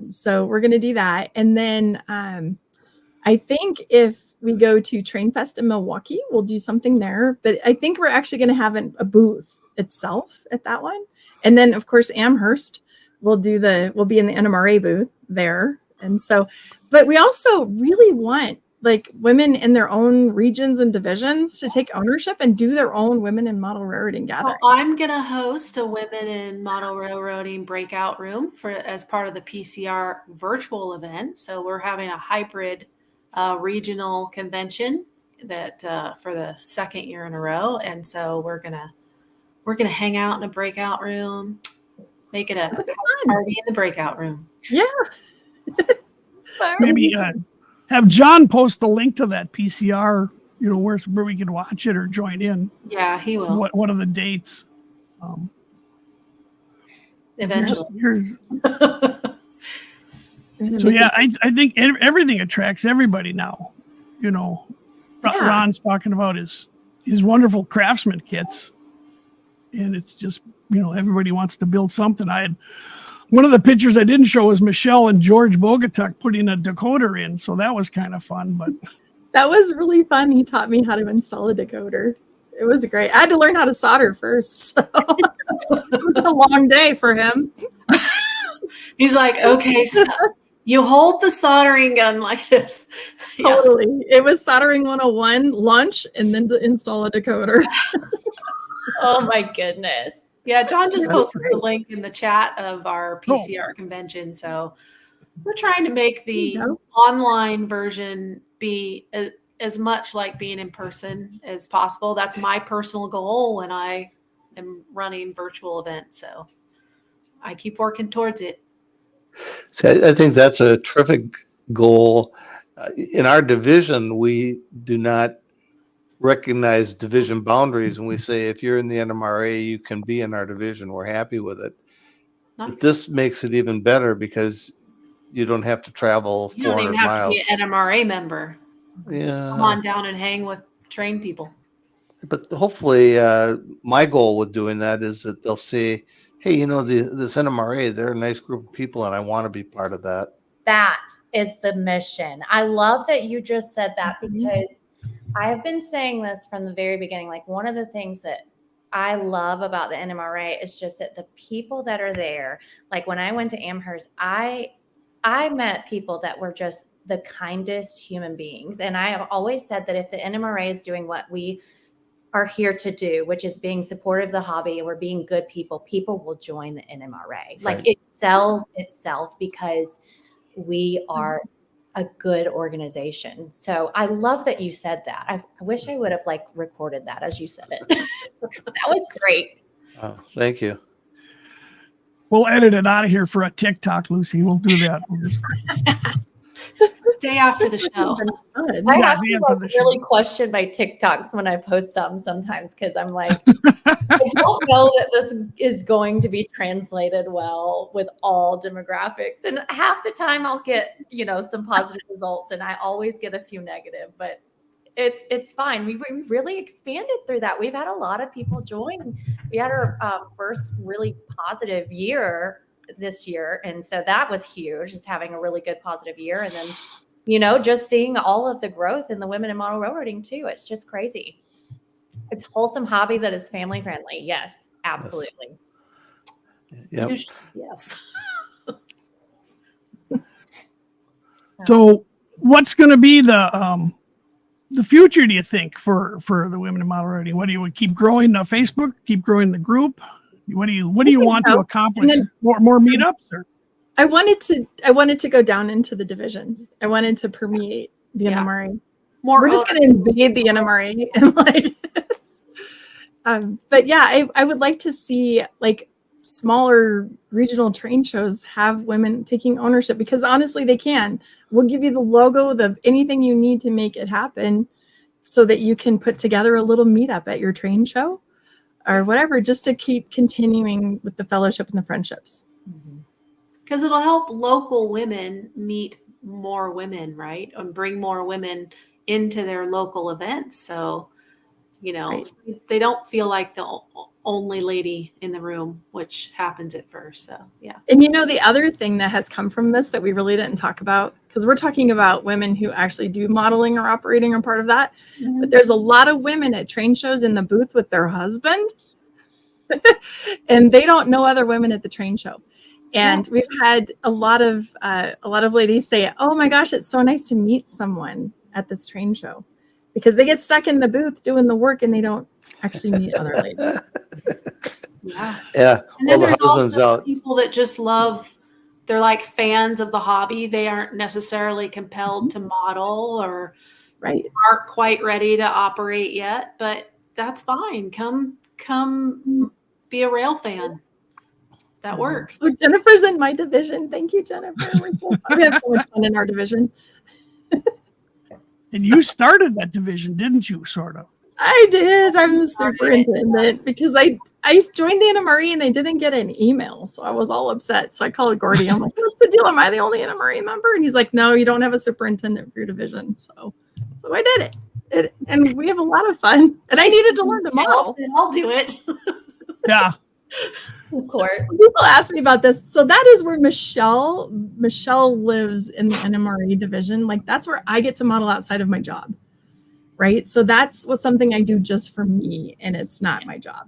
So we're going to do that. And then I think if we go to Train Fest in Milwaukee, we'll do something there. But I think we're actually going to have a booth itself at that one. And then, of course, Amherst we'll be in the NMRA booth there. And so, but we also really want like women in their own regions and divisions to take ownership and do their own Women in Model Railroading gathering. Well, I'm going to host a Women in Model Railroading breakout room as part of the PCR virtual event. So we're having a hybrid regional convention that for the second year in a row. And so we're gonna hang out in a breakout room, make it a party in the breakout room. Yeah. Maybe have John post the link to that PCR, where we can watch it or join in. Yeah, he will. What are the dates? Eventually. So yeah, I think everything attracts everybody now. Ron's talking about his wonderful craftsman kits, and it's just everybody wants to build something. One of the pictures I didn't show was Michelle and George-Abatecola putting a decoder in, so that was kind of fun. But that was really fun. He taught me how to install a decoder. It was great. I had to learn how to solder first, so it was a long day for him. He's like, okay, so you hold the soldering gun like this. Totally. Yeah. It was soldering 101, lunch, and then to install a decoder. Oh my goodness. Yeah, John just posted the link in the chat of our PCR convention. So we're trying to make the online version be as much like being in person as possible. That's my personal goal when I am running virtual events. So I keep working towards it. See, I think that's a terrific goal. In our division, we do not recognize division boundaries, and we say if you're in the NMRA, you can be in our division. We're happy with it. Nice. But this makes it even better because you don't have to travel You don't 400 even have miles. to be an NMRA member. Just come on Yeah, down and hang with trained people. but hopefully, my goal with doing that is that they'll say, "Hey, you know, this NMRA, they're a nice group of people, and I want to be part of that." That is the mission. I love that you just said that because I have been saying this from the very beginning. Like, one of the things that I love about the NMRA is just that the people that are there, like when I went to Amherst, I met people that were just the kindest human beings. And I have always said that if the NMRA is doing what we are here to do, which is being supportive of the hobby, and we're being good people, people will join the NMRA. Like, it sells itself because we are a good organization. So I love that you said that. I wish I would have like recorded that as you said it. That was great. Oh, thank you. We'll edit it out of here for a TikTok, Lucy. We'll do that. We'll just- Day after the show. I Yeah, have the to end of like the show. really question my TikToks when I post some sometimes because I'm like, I don't know that this is going to be translated well with all demographics. And half the time I'll get, some positive results, and I always get a few negative, but it's fine. We really expanded through that. We've had a lot of people join. We had our first really positive year this year. And so that was huge, just having a really good positive year. And then, just seeing all of the growth in the women in model railroading too. It's just crazy. It's a wholesome hobby that is family friendly. Yes, absolutely. Yep. Yes. So what's going to be the future, do you think, for the women in model railroading? What do you keep growing the Facebook, keep growing the group? What do you want to accomplish? More meetups? Or? I wanted to go down into the divisions. I wanted to permeate the NMRA. We're just going to invade the NMRA and but yeah, I would like to see like smaller regional train shows have women taking ownership, because honestly they can. We'll give you the logo, anything you need to make it happen, so that you can put together a little meetup at your train show or whatever, just to keep continuing with the fellowship and the friendships. Because it'll help local women meet more women, right? And bring more women into their local events. So, they don't feel like the only lady in the room, which happens at first. So, yeah. And the other thing that has come from this that we really didn't talk about, because we're talking about women who actually do modeling or operating or part of that, but there's a lot of women at train shows in the booth with their husband and they don't know other women at the train show. And we've had a lot of ladies say, "Oh my gosh, it's so nice to meet someone at this train show," because they get stuck in the booth doing the work and they don't actually meet other ladies. Yeah. And Well, then the there's husband's also out. people that just they're like fans of the hobby. They aren't necessarily compelled to model or aren't quite ready to operate yet, but that's fine. Come be a rail fan. That works. Oh, Jennifer's in my division. Thank you, Jennifer. We have so much fun in our division. And you started that division, didn't you, sort of? I did. I'm the superintendent because I joined the NMRA and I didn't get an email. So I was all upset. So I called Gordy. I'm like, "What's the deal? Am I the only NMRA member?" And he's like, "No, you don't have a superintendent for your division." So I did it. And we have a lot of fun. And I needed to learn to model. I'll do it. Yeah. Of course. People ask me about this. So that is where Michelle lives in the NMRA division. Like, that's where I get to model outside of my job. Right. So that's something I do just for me, and it's not my job.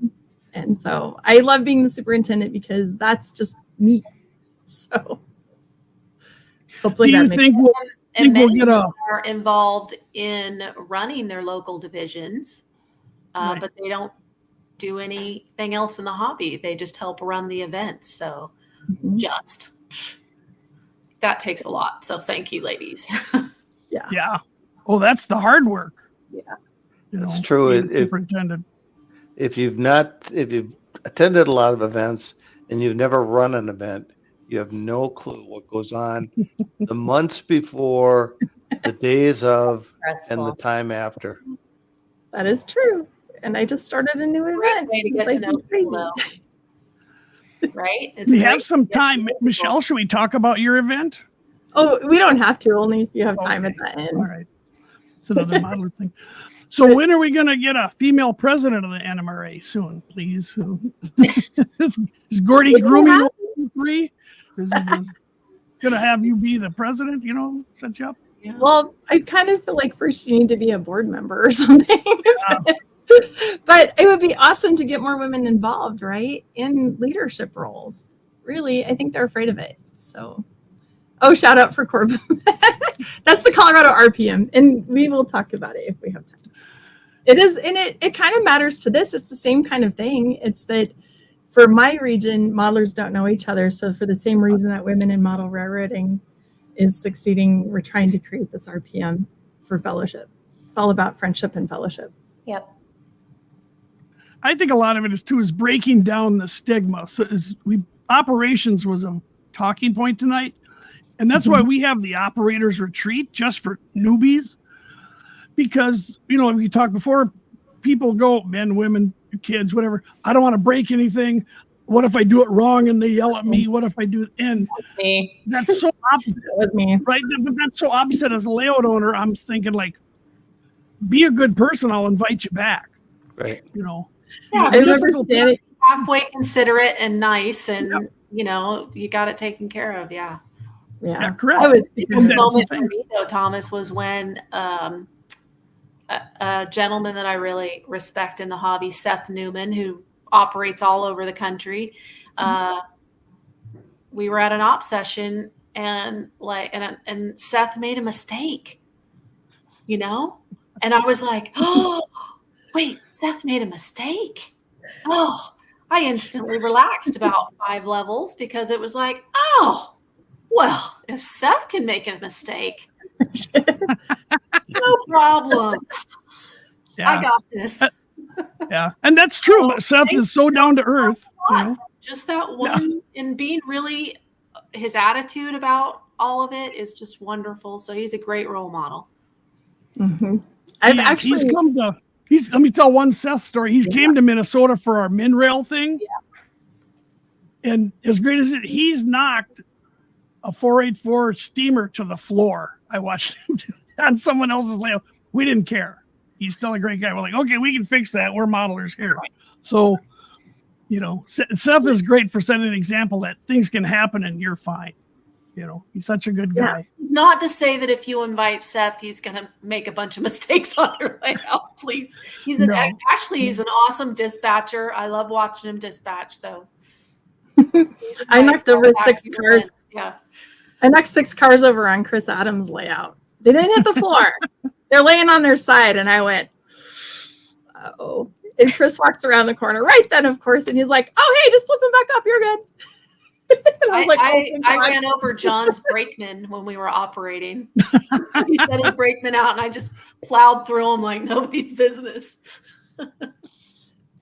And so I love being the superintendent because that's just me. So hopefully do you think we'll get are involved in running their local divisions, but they don't do anything else in the hobby. They just help run the events. So that takes a lot. So thank you, ladies. Yeah. Oh, that's the hard work. Yeah. That's true. Superintendent. if you've attended a lot of events and you've never run an event, you have no clue what goes on the months before, the days of, and the Stressful. time after. That is true. And I just started a new Great event. way to get It's to know like crazy. people, though. Right? It's We great have to some get to time. know people. Michelle, should we talk about your event? Oh, we don't have to, only if you have time Okay. at the end. All right. It's another modeler thing. So when are we going to get a female president of the NMRA soon, please? Is Gordy grooming you three? Is he just going to have you be the president, set you up? Yeah. Well, I kind of feel like first you need to be a board member or something. But it would be awesome to get more women involved, right? In leadership roles. Really, I think they're afraid of it. So, shout out for Corbin. That's the Colorado RPM. And we will talk about it if we have time. It is, and it kind of matters to this. It's the same kind of thing. It's that for my region, modelers don't know each other. So for the same reason that women in model railroading is succeeding, we're trying to create this RPM for fellowship. It's all about friendship and fellowship. Yep. I think a lot of it is breaking down the stigma. So operations was a talking point tonight. And that's why we have the operators retreat just for newbies. Because, we talked before, people go, men, women, kids, whatever. I don't want to break anything. What if I do it wrong and they yell at me? What if I do it? And that's so opposite. That was me. Right? But that's so opposite. As a layout owner, I'm thinking like, be a good person. I'll invite you back. Right. Yeah, I remember standing halfway considerate and nice, and you got it taken care of. Yeah. Yeah, correct. I was The biggest moment for me, though, Thomas, was when a gentleman that I really respect in the hobby, Seth Newman, who operates all over the country. We were at an op session, and Seth made a mistake, and I was like, oh, wait, Seth made a mistake. Oh, I instantly relaxed about 5 levels because it was like, oh, well, if Seth can make a mistake, no problem. Yeah. I got this. Yeah, and that's true. But Seth is so down to earth. Just that one, and being really, his attitude about all of it is just wonderful. So he's a great role model. Mm-hmm. Let me tell one Seth story. He's came to Minnesota for our MinRail thing. Yeah. And as great as he's knocked a 484 steamer to the floor. I watched him do that on someone else's layout. We didn't care. He's still a great guy. We're like, okay, we can fix that. We're modelers here. So, Seth is great for setting an example that things can happen and you're fine. He's such a good guy. It's not to say that if you invite Seth, he's going to make a bunch of mistakes on your layout, please. He's an awesome dispatcher. I love watching him dispatch. So I knocked over 6 cars. Yeah. I knocked 6 cars over on Chris Adams' layout. They didn't hit the floor. They're laying on their side. And I went, uh-oh. And Chris walks around the corner right then, of course. And he's like, oh, hey, just flip them back up. You're good. I was like, I ran over John's brakeman when we were operating. He set his brakeman out and I just plowed through him like nobody's business. I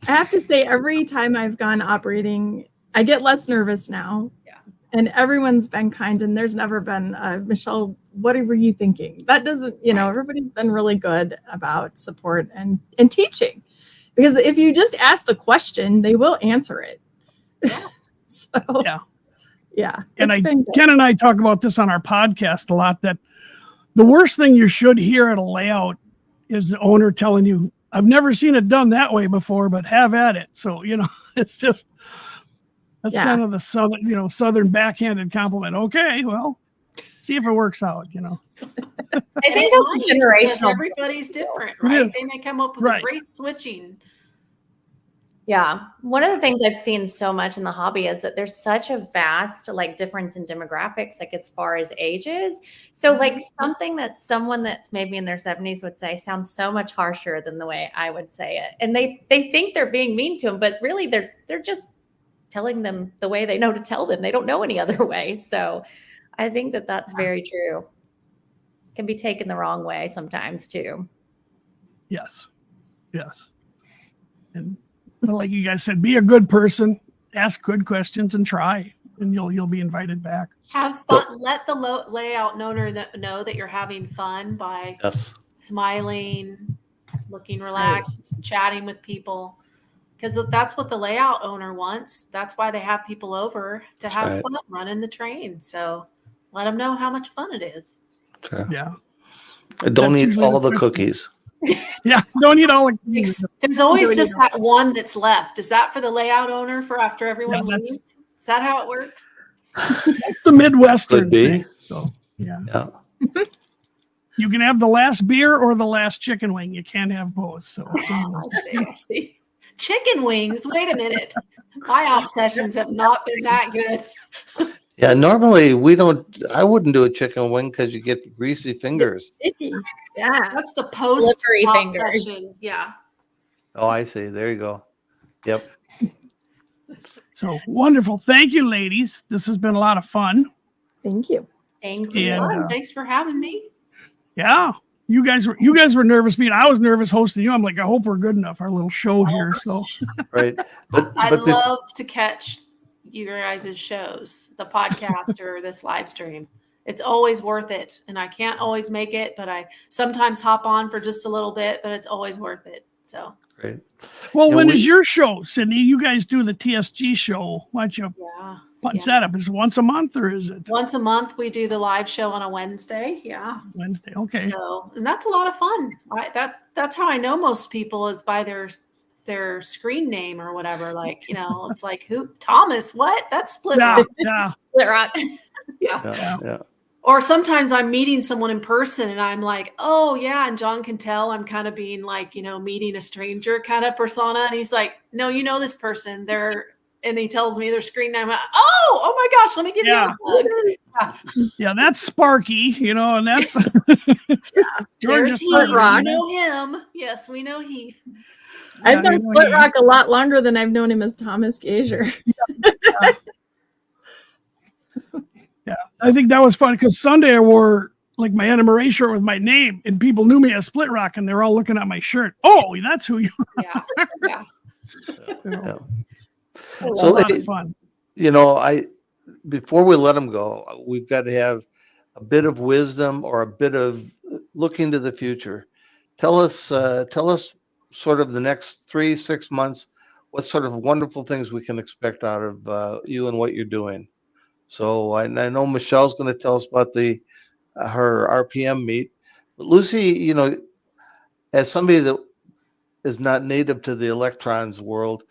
have to say, every time I've gone operating, I get less nervous now. Yeah. And everyone's been kind, and there's never been, Michelle, what were you thinking? That doesn't, everybody's been really good about support and teaching. Because if you just ask the question, they will answer it. Yeah. So, yeah. And Ken and I talk about this on our podcast a lot, that the worst thing you should hear at a layout is the owner telling you, I've never seen it done that way before, but have at it. So, it's just, that's kind of the southern backhanded compliment. Okay, well, see if it works out, I think that's generational. Everybody's different, right? They may come up with a great switching. Yeah. One of the things I've seen so much in the hobby is that there's such a vast difference in demographics, as far as ages. So something that someone that's maybe in their 70s would say sounds so much harsher than the way I would say it. And they think they're being mean to them, but really they're just telling them the way they know to tell them. They don't know any other way. So I think that that's very true. It can be taken the wrong way sometimes too. Yes. And like you guys said, be a good person, ask good questions, and try, and you'll be invited back. Have fun. Let the layout owner know that you're having fun by Yes. smiling, looking relaxed, chatting with people. Because that's what the layout owner wants. That's why they have people over to That's have right. fun running the train. So let them know how much fun it is. Okay. Yeah. Don't That's eat usually all the the cookies. Yeah. Don't eat all the cookies. There's always Don't just eat that one that's left. Is that for the layout owner for after everyone Yeah, that's- leaves? Is that how it works? That's the Midwestern Could be. thing. So yeah. Yeah. You can have the last beer or the last chicken wing. You can't have both. So I see. Chicken wings. Wait a minute. My off sessions have not been that good. Yeah. Normally I wouldn't do a chicken wing because you get greasy fingers. Sticky. Yeah. That's the post Slippery off fingers. session. Yeah. Oh, I see. There you go. Yep. So wonderful. Thank you, ladies. This has been a lot of fun. Thank you. Thank you. Fun. Thanks for having me. Yeah. You guys were nervous. I was nervous hosting you. I'm like, I hope we're good enough. Our little show here. So Right. But I but love to catch you guys' shows, the podcast or this live stream. It's always worth it. And I can't always make it, but I sometimes hop on for just a little bit, but it's always worth it. So great. well, Yeah, when is your show, Cydney? You guys do the TSG show. Why don't you punch that up? Is it once a month or is it once a month we do the live show on a Wednesday. Yeah. Wednesday? Okay. So, and that's a lot of fun. That's how I know most people is by their screen name or whatever. Like, it's like who Thomas, what? That's Split Rock. Yeah. Split Rock. Yeah. Or sometimes I'm meeting someone in person and I'm like, oh yeah. And John can tell I'm kind of being like, meeting a stranger kind of persona. And he's like, no, you know this person. And he tells me their screen name. Oh my gosh, let me give you a hug. Yeah, that's Sparky, and that's There's Georgia Heath. Rock. We know him. Yes, we know Heath. I've known Split Rock a lot longer than I've known him as Thomas Gazier. Yeah, I think that was fun because Sunday I wore like my NMRA shirt with my name, and people knew me as Split Rock, and they're all looking at my shirt. Oh, that's who you are. Yeah. Yeah. A So lot of fun. Before we let them go, we've got to have a bit of wisdom or a bit of looking to the future. Tell us sort of the next 3-6 months, what sort of wonderful things we can expect out of you and what you're doing. So I know Michelle's going to tell us about her RPM meet, but Lucy, as somebody that is not native to the electrons world,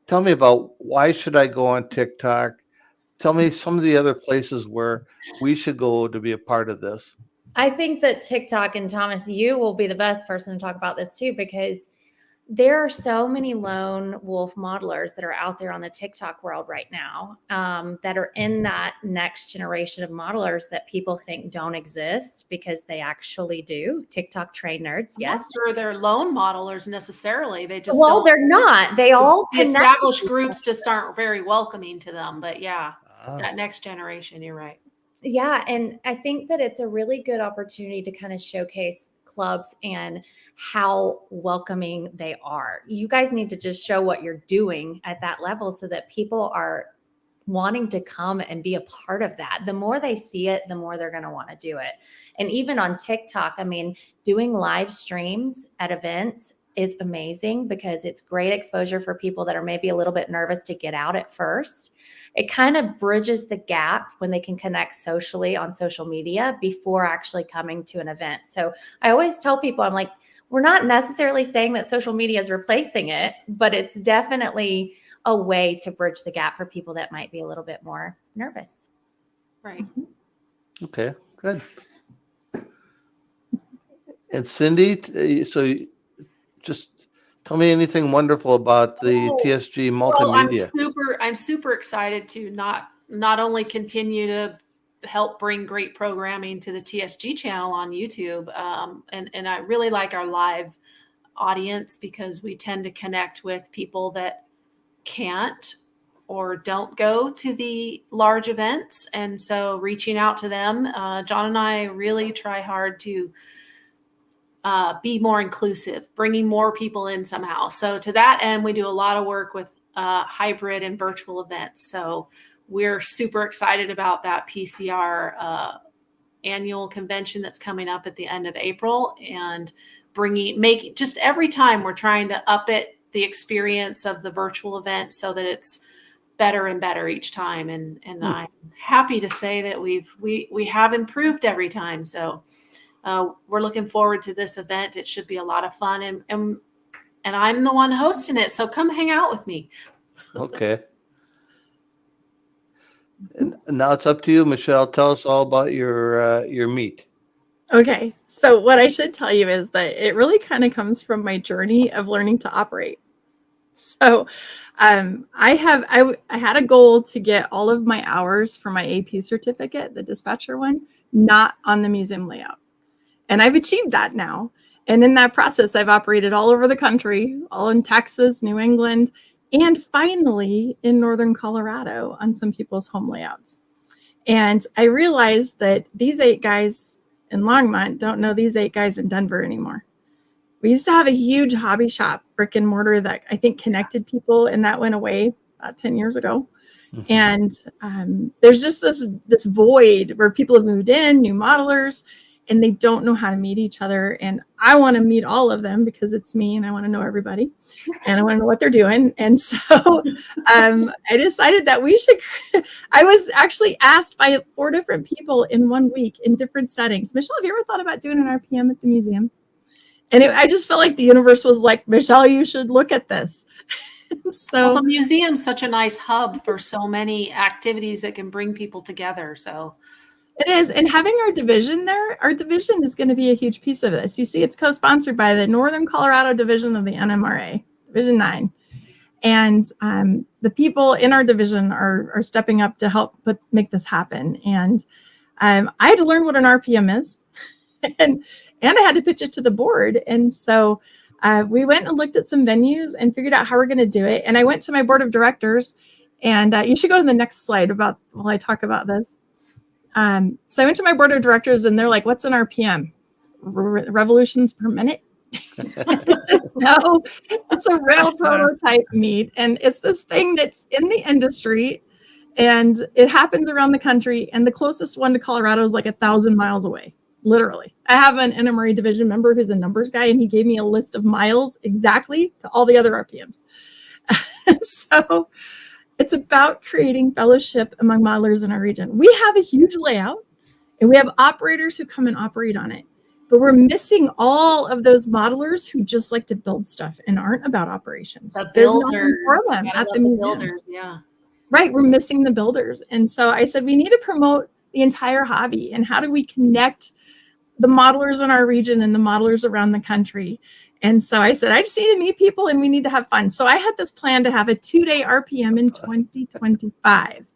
tell me about why should I go on TikTok? Tell me some of the other places where we should go to be a part of this. I think that TikTok, and Thomas, you will be the best person to talk about this too, because there are so many lone wolf modelers that are out there on the TikTok world right now that are in that next generation of modelers that people think don't exist because they actually do. TikTok train nerds, yes. I'm not sure they're lone modelers necessarily. They just they're not. They all the established groups just aren't very welcoming to them. But yeah, that next generation, you're right. Yeah, and I think that it's a really good opportunity to kind of showcase clubs and how welcoming they are. You guys need to just show what you're doing at that level so that people are wanting to come and be a part of that. The more they see it, the more they're going to want to do it. And even on TikTok, I mean, doing live streams at events is amazing because it's great exposure for people that are maybe a little bit nervous to get out at first. It kind of bridges the gap when they can connect socially on social media before actually coming to an event. So I always tell people, I'm like, we're not necessarily saying that social media is replacing it, but it's definitely a way to bridge the gap for people that might be a little bit more nervous. Right. Okay, good. And Cindy, so just tell me anything wonderful about the TSG Multimedia. Well, I'm super excited to not only continue to help bring great programming to the TSG channel on YouTube, and I really like our live audience because we tend to connect with people that can't or don't go to the large events, and so reaching out to them, John and I really try hard to be more inclusive, bringing more people in somehow. So to that end, we do a lot of work with hybrid and virtual events. So we're super excited about that PCR annual convention that's coming up at the end of April, and just every time we're trying to up it, the experience of the virtual event, so that it's better and better each time. And I'm happy to say that we have improved every time. So we're looking forward to this event. It should be a lot of fun, and I'm the one hosting it. So come hang out with me. Okay. And now it's up to you, Michelle. Tell us all about your meet. Okay, so what I should tell you is that it really kind of comes from my journey of learning to operate. So I had a goal to get all of my hours for my AP certificate, the dispatcher one, not on the museum layout. And I've achieved that now. And in that process, I've operated all over the country, all in Texas, New England, and finally in Northern Colorado on some people's home layouts. And I realized that these 8 guys in Longmont don't know these 8 guys in Denver anymore. We used to have a huge hobby shop, brick and mortar, that I think connected people, and that went away about 10 years ago. Mm-hmm. And there's just this void where people have moved in, new modelers, and they don't know how to meet each other. And I want to meet all of them because it's me and I want to know everybody and I want to know what they're doing. And so I decided that I was actually asked by 4 different people in 1 week in different settings. Michelle, have you ever thought about doing an RPM at the museum? And I just felt like the universe was like, Michelle, you should look at this. So the museum's such a nice hub for so many activities that can bring people together. So it is. And having our division there, our division is going to be a huge piece of this. You see, it's co-sponsored by the Northern Colorado division of the NMRA, Division 9. And the people in our division are stepping up to help make this happen. And I had to learn what an RPM is. and I had to pitch it to the board. And so we went and looked at some venues and figured out how we're going to do it. And I went to my board of directors, and you should go to the next slide while I talk about this. So I went to my board of directors and they're like, what's an RPM? Revolutions per minute? I said, no, it's a rail prototype meet. And it's this thing that's in the industry and it happens around the country. And the closest one to Colorado is like 1,000 miles away, literally. I have an NMRA division member who's a numbers guy, and he gave me a list of miles exactly to all the other RPMs. So it's about creating fellowship among modelers in our region. We have a huge layout and we have operators who come and operate on it, but we're missing all of those modelers who just like to build stuff and aren't about operations. The builders, there's no for them at the museum. Builders, yeah. Right, we're missing the builders. And so I said, we need to promote the entire hobby. And how do we connect the modelers in our region and the modelers around the country? And so I said, I just need to meet people and we need to have fun. So I had this plan to have a 2-day RPM in 2025.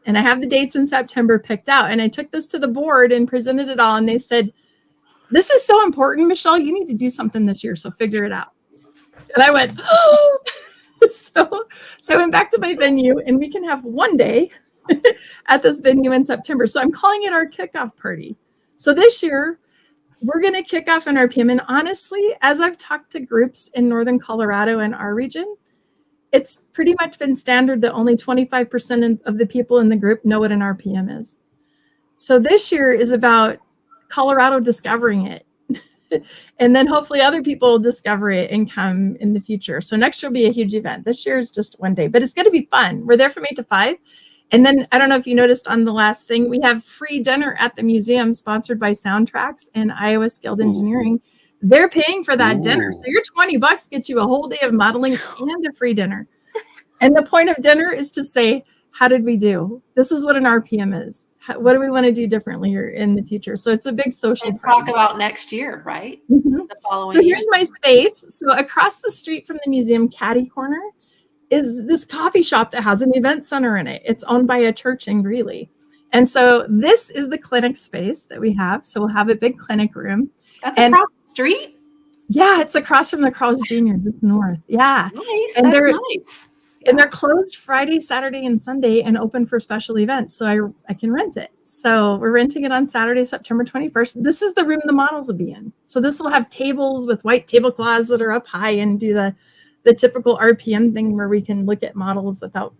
And I have the dates in September picked out. And I took this to the board and presented it all. And they said, this is so important, Michelle, you need to do something this year. So figure it out. And I went, oh. So I went back to my venue, and we can have 1 day at this venue in September. So I'm calling it our kickoff party. So this year, we're going to kick off an RPM. And honestly, as I've talked to groups in Northern Colorado and our region, it's pretty much been standard that only 25% of the people in the group know what an RPM is. So this year is about Colorado discovering it. And then hopefully other people will discover it and come in the future. So next year will be a huge event. This year is just 1 day, but it's going to be fun. We're there from 8 to 5. And then I don't know if you noticed on the last thing, we have free dinner at the museum sponsored by Soundtracks and Iowa Skilled Engineering. They're paying for that dinner. So your $20 gets you a whole day of modeling and a free dinner. And the point of dinner is to say, how did we do? This is what an RPM is. What do we want to do differently in the future? So it's a big social and talk about next year, right? Mm-hmm. The following so year. Here's my space. So across the street from the museum, Caddy Corner, is this coffee shop that has an event center in it. It's owned by a church in Greeley. And so this is the clinic space that we have. So we'll have a big clinic room. That's across the street? Yeah, it's across from the Carl's Jr. Just north. Yeah. Nice. And that's nice. And they're closed Friday, Saturday, and Sunday and open for special events. So I can rent it. So we're renting it on Saturday, September 21st. This is the room the models will be in. So this will have tables with white tablecloths that are up high and do the typical RPM thing where we can look at models without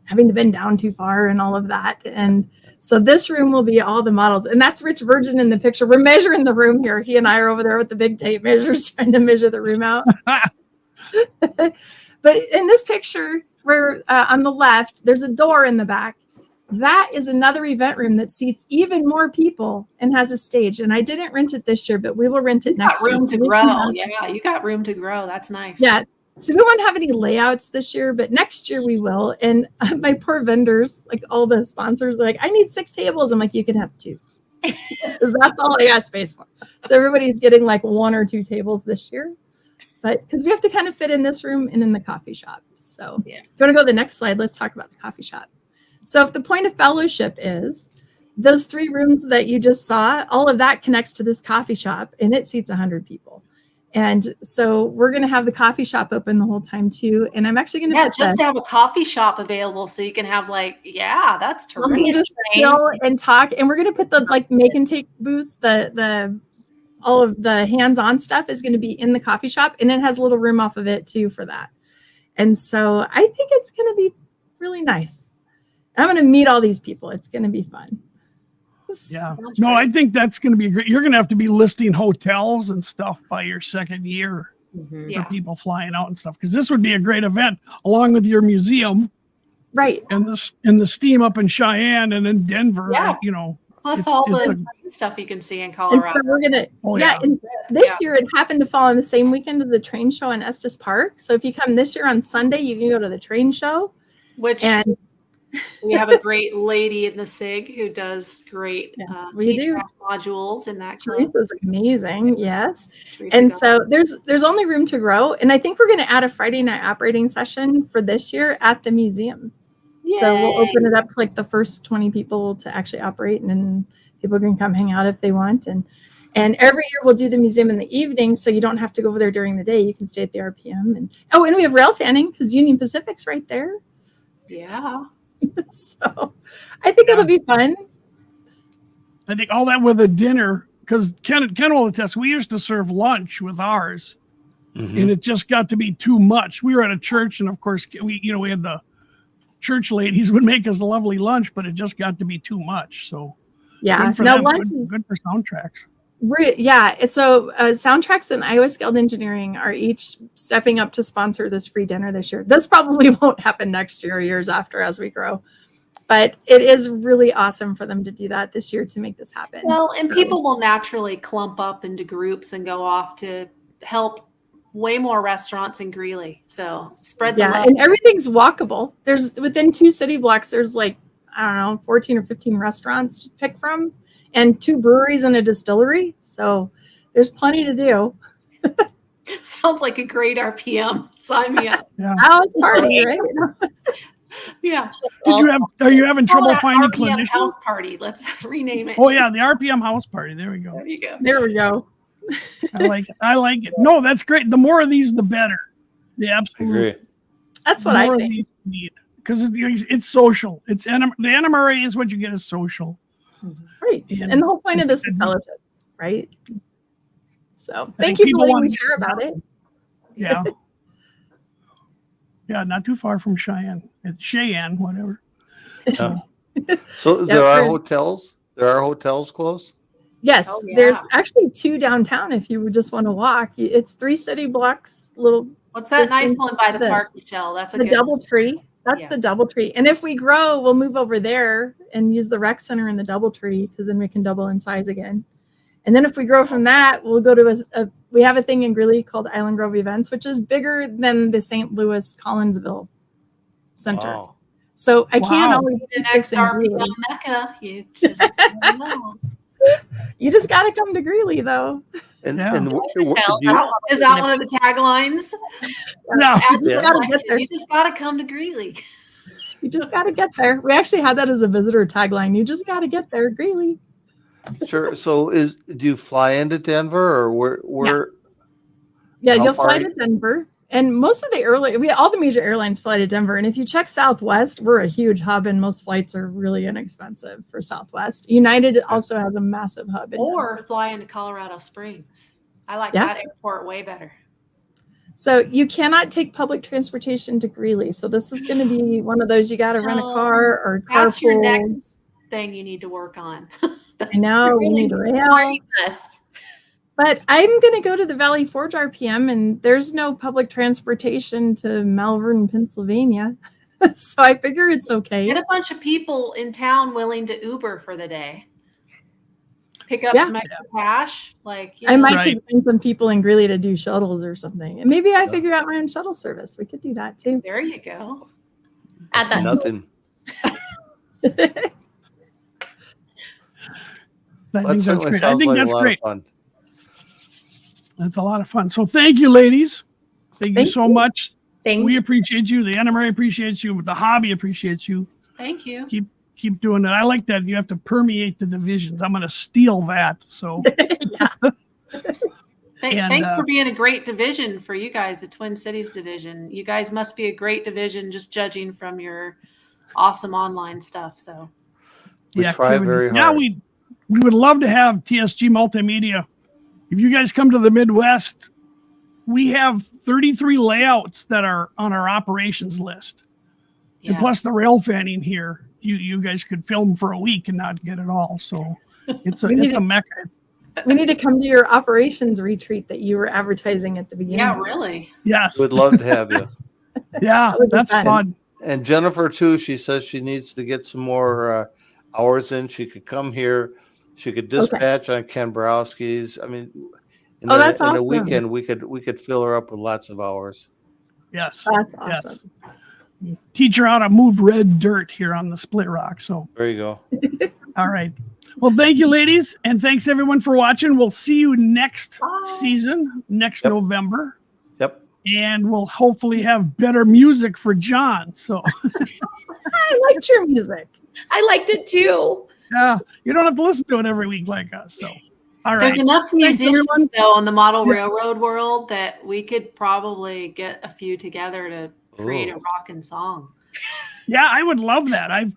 having to bend down too far and all of that. And so this room will be all the models. And that's Rich Virgin in the picture. We're measuring the room here. He and I are over there with the big tape measures trying to measure the room out. But in this picture, where on the left, there's a door in the back. That is another event room that seats even more people and has a stage. And I didn't rent it this year, but we will rent it next year. Room to grow. Yeah, you got room to grow. That's nice. Yeah. So we won't have any layouts this year, but next year we will. And my poor vendors, like all the sponsors, are like, I need 6 tables. I'm like, you can have 2. Because that's all I got space for. So everybody's getting like 1 or 2 tables this year. But because we have to kind of fit in this room and in the coffee shop. So if you want to go to the next slide, let's talk about the coffee shop. So if the point of fellowship is those 3 rooms that you just saw, all of that connects to this coffee shop and it seats 100 people. And so we're going to have the coffee shop open the whole time too. And I'm actually going to just to have a coffee shop available so you can have that's terrific. We can just chill and talk. And we're going to put the like make and take booths, the all of the hands-on stuff is going to be in the coffee shop, and it has a little room off of it too for that. And so I think it's going to be really nice. I'm going to meet all these people. It's going to be fun. Yeah. No, I think that's going to be great. You're going to have to be listing hotels and stuff by your second year for people flying out and stuff. Because this would be a great event along with your museum. Right. And the steam up in Cheyenne and in Denver. Yeah. You know. Plus all the stuff you can see in Colorado. And so we're going to, and this year it happened to fall on the same weekend as the train show in Estes Park. So if you come this year on Sunday, you can go to the train show. We have a great lady in the SIG who does great modules in that club. Teresa's amazing, yes. And so there's only room to grow. And I think we're going to add a Friday night operating session for this year at the museum. Yay. So we'll open it up to like the first 20 people to actually operate, and then people can come hang out if they want. And every year we'll do the museum in the evening, so you don't have to go over there during the day. You can stay at the RPM. And we have rail fanning because Union Pacific's right there. Yeah. So I think it'll be fun. I think all that with a dinner, because Ken will attest, we used to serve lunch with ours, and it just got to be too much. We were at a church, and of course we had the church ladies would make us a lovely lunch, but it just got to be too much. So good for them, good for soundtracks. So Soundtracks and Iowa Skilled Engineering are each stepping up to sponsor this free dinner this year. This probably won't happen next year or years after as we grow. But it is really awesome for them to do that this year to make this happen. Well, and people will naturally clump up into groups and go off to help way more restaurants in Greeley. So spread the love. And everything's walkable. There's within 2 city blocks, there's 14 or 15 restaurants to pick from, and 2 breweries and a distillery. So there's plenty to do. Sounds like a great RPM. Sign me up. House party, right? Yeah. Are you having trouble finding RPM clinicians? house party. Let's rename it. Oh yeah, the RPM house party. There we go. There you go. There we go. I like it. No, that's great. The more of these, the better. Yeah, absolutely. Agree. That's what I think. Because it's social. The NMRA is what you get is social. Right. And the whole point of this is fellowship, right? So thank you for letting me share about it. Yeah. Yeah, not too far from Cheyenne. It's Cheyenne, whatever. So there are hotels? There are hotels close? Yes, there's actually 2 downtown if you would just want to walk. It's 3 city blocks. What's that nice one by the park, Michelle? That's the DoubleTree. That's the DoubleTree. And if we grow, we'll move over there and use the rec center in the DoubleTree, because then we can double in size again. And then if we grow from that, we'll go to we have a thing in Greeley called Island Grove Events, which is bigger than the St. Louis Collinsville Center. Wow. So I can't always the next RPM Mecca. You just know. You just got to come to Greeley, though. Is that one of the taglines? No. You just got to come to Greeley. You just got to get there. We actually had that as a visitor tagline. You just got to get there, Greeley. Sure. So do you fly into Denver, or where? Yeah, you'll fly to Denver. And most of the all the major airlines fly to Denver. And if you check Southwest, we're a huge hub, and most flights are really inexpensive for Southwest. United also has a massive hub. Or fly into Colorado Springs. I like that airport way better. So you cannot take public transportation to Greeley. So this is going to be one of those you got to rent a car or carpool. That's your next thing you need to work on. I know we need a rail. But I'm going to go to the Valley Forge RPM, and there's no public transportation to Malvern, Pennsylvania. So I figure it's okay. Get a bunch of people in town willing to Uber for the day. Pick up some extra cash. Like I might could find some people in Greeley to do shuttles or something. And maybe I figure out my own shuttle service. We could do that too. There you go. Add that. Nothing. I think that's great. I think that's great. That's a lot of fun. So thank you, ladies. Thank you so much. We appreciate you. The NMRA appreciates you. The hobby appreciates you. Thank you. Keep doing it. I like that. You have to permeate the divisions. I'm going to steal that. So thanks for being a great division for you guys, the Twin Cities division. You guys must be a great division, just judging from your awesome online stuff. So we try very hard. Yeah, we would love to have TSG Multimedia. If you guys come to the Midwest, we have 33 layouts that are on our operations list. Yeah. And plus the rail fanning here, you guys could film for a week and not get it all. So it's a mecca. We need to come to your operations retreat that you were advertising at the beginning. Yeah, really. Yes. We'd love to have you. Yeah, that's fun. And Jennifer too, she says she needs to get some more hours in. She could come here. She could dispatch on Ken Borowski's. I mean, in a weekend, we could fill her up with lots of hours. Yes. That's awesome. Yes. Teach her how to move red dirt here on the Split Rock. So there you go. All right. Well, thank you, ladies. And thanks everyone for watching. We'll see you next season, next November. Yep. And we'll hopefully have better music for John. So I liked your music. I liked it too. Yeah, you don't have to listen to it every week like us. So, all right. There's enough musicians though in the model railroad world that we could probably get a few together to create a rockin' song. Yeah, I would love that. I've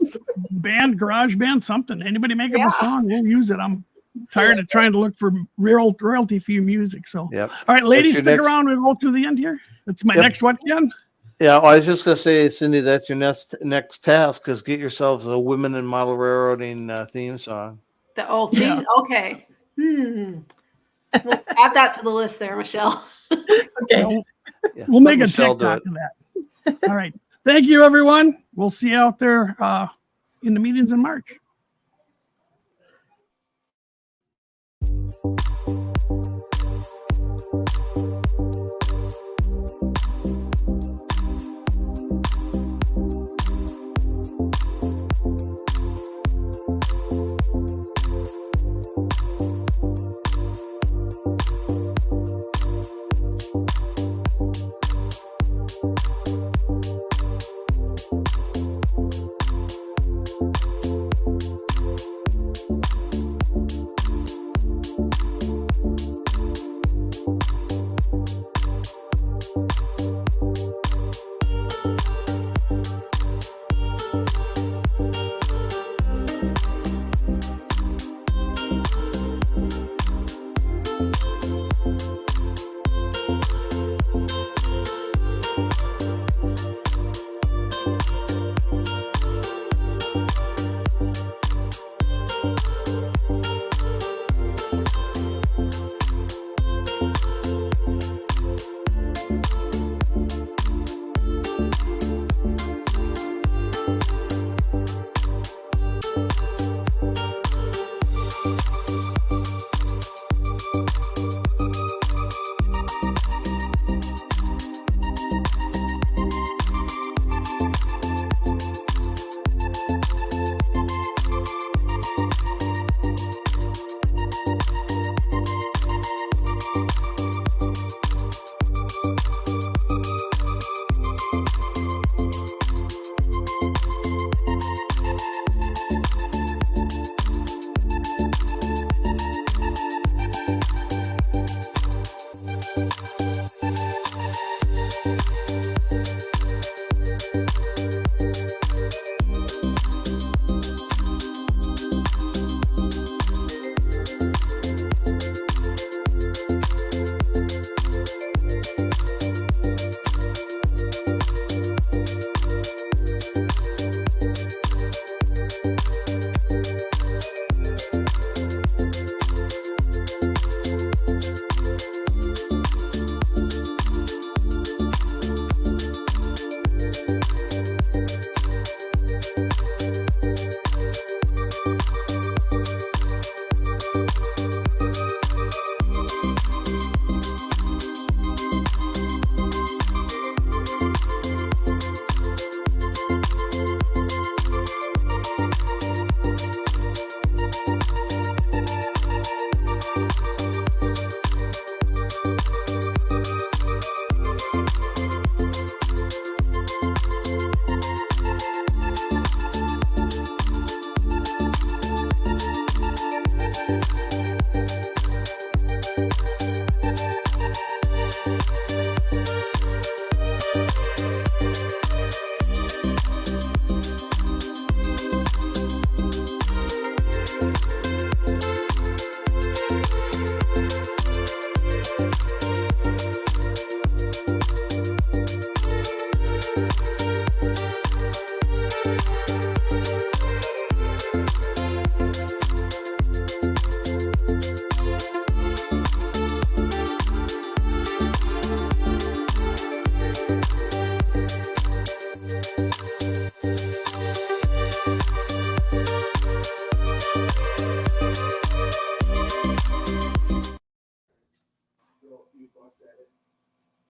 garage band, something. Anybody make up a song, we'll use it. I'm tired of trying to look for royalty-free music. So, all right, ladies, stick around. We'll go to the end here. That's my next one again. Yeah, I was just gonna say, Cindy, that's your next task is get yourselves a Women in Model Railroading theme song. Theme? Okay. We'll add that to the list there, Michelle. Okay. We'll make a TikTok of that. All right. Thank you, everyone. We'll see you out there in the meetings in March.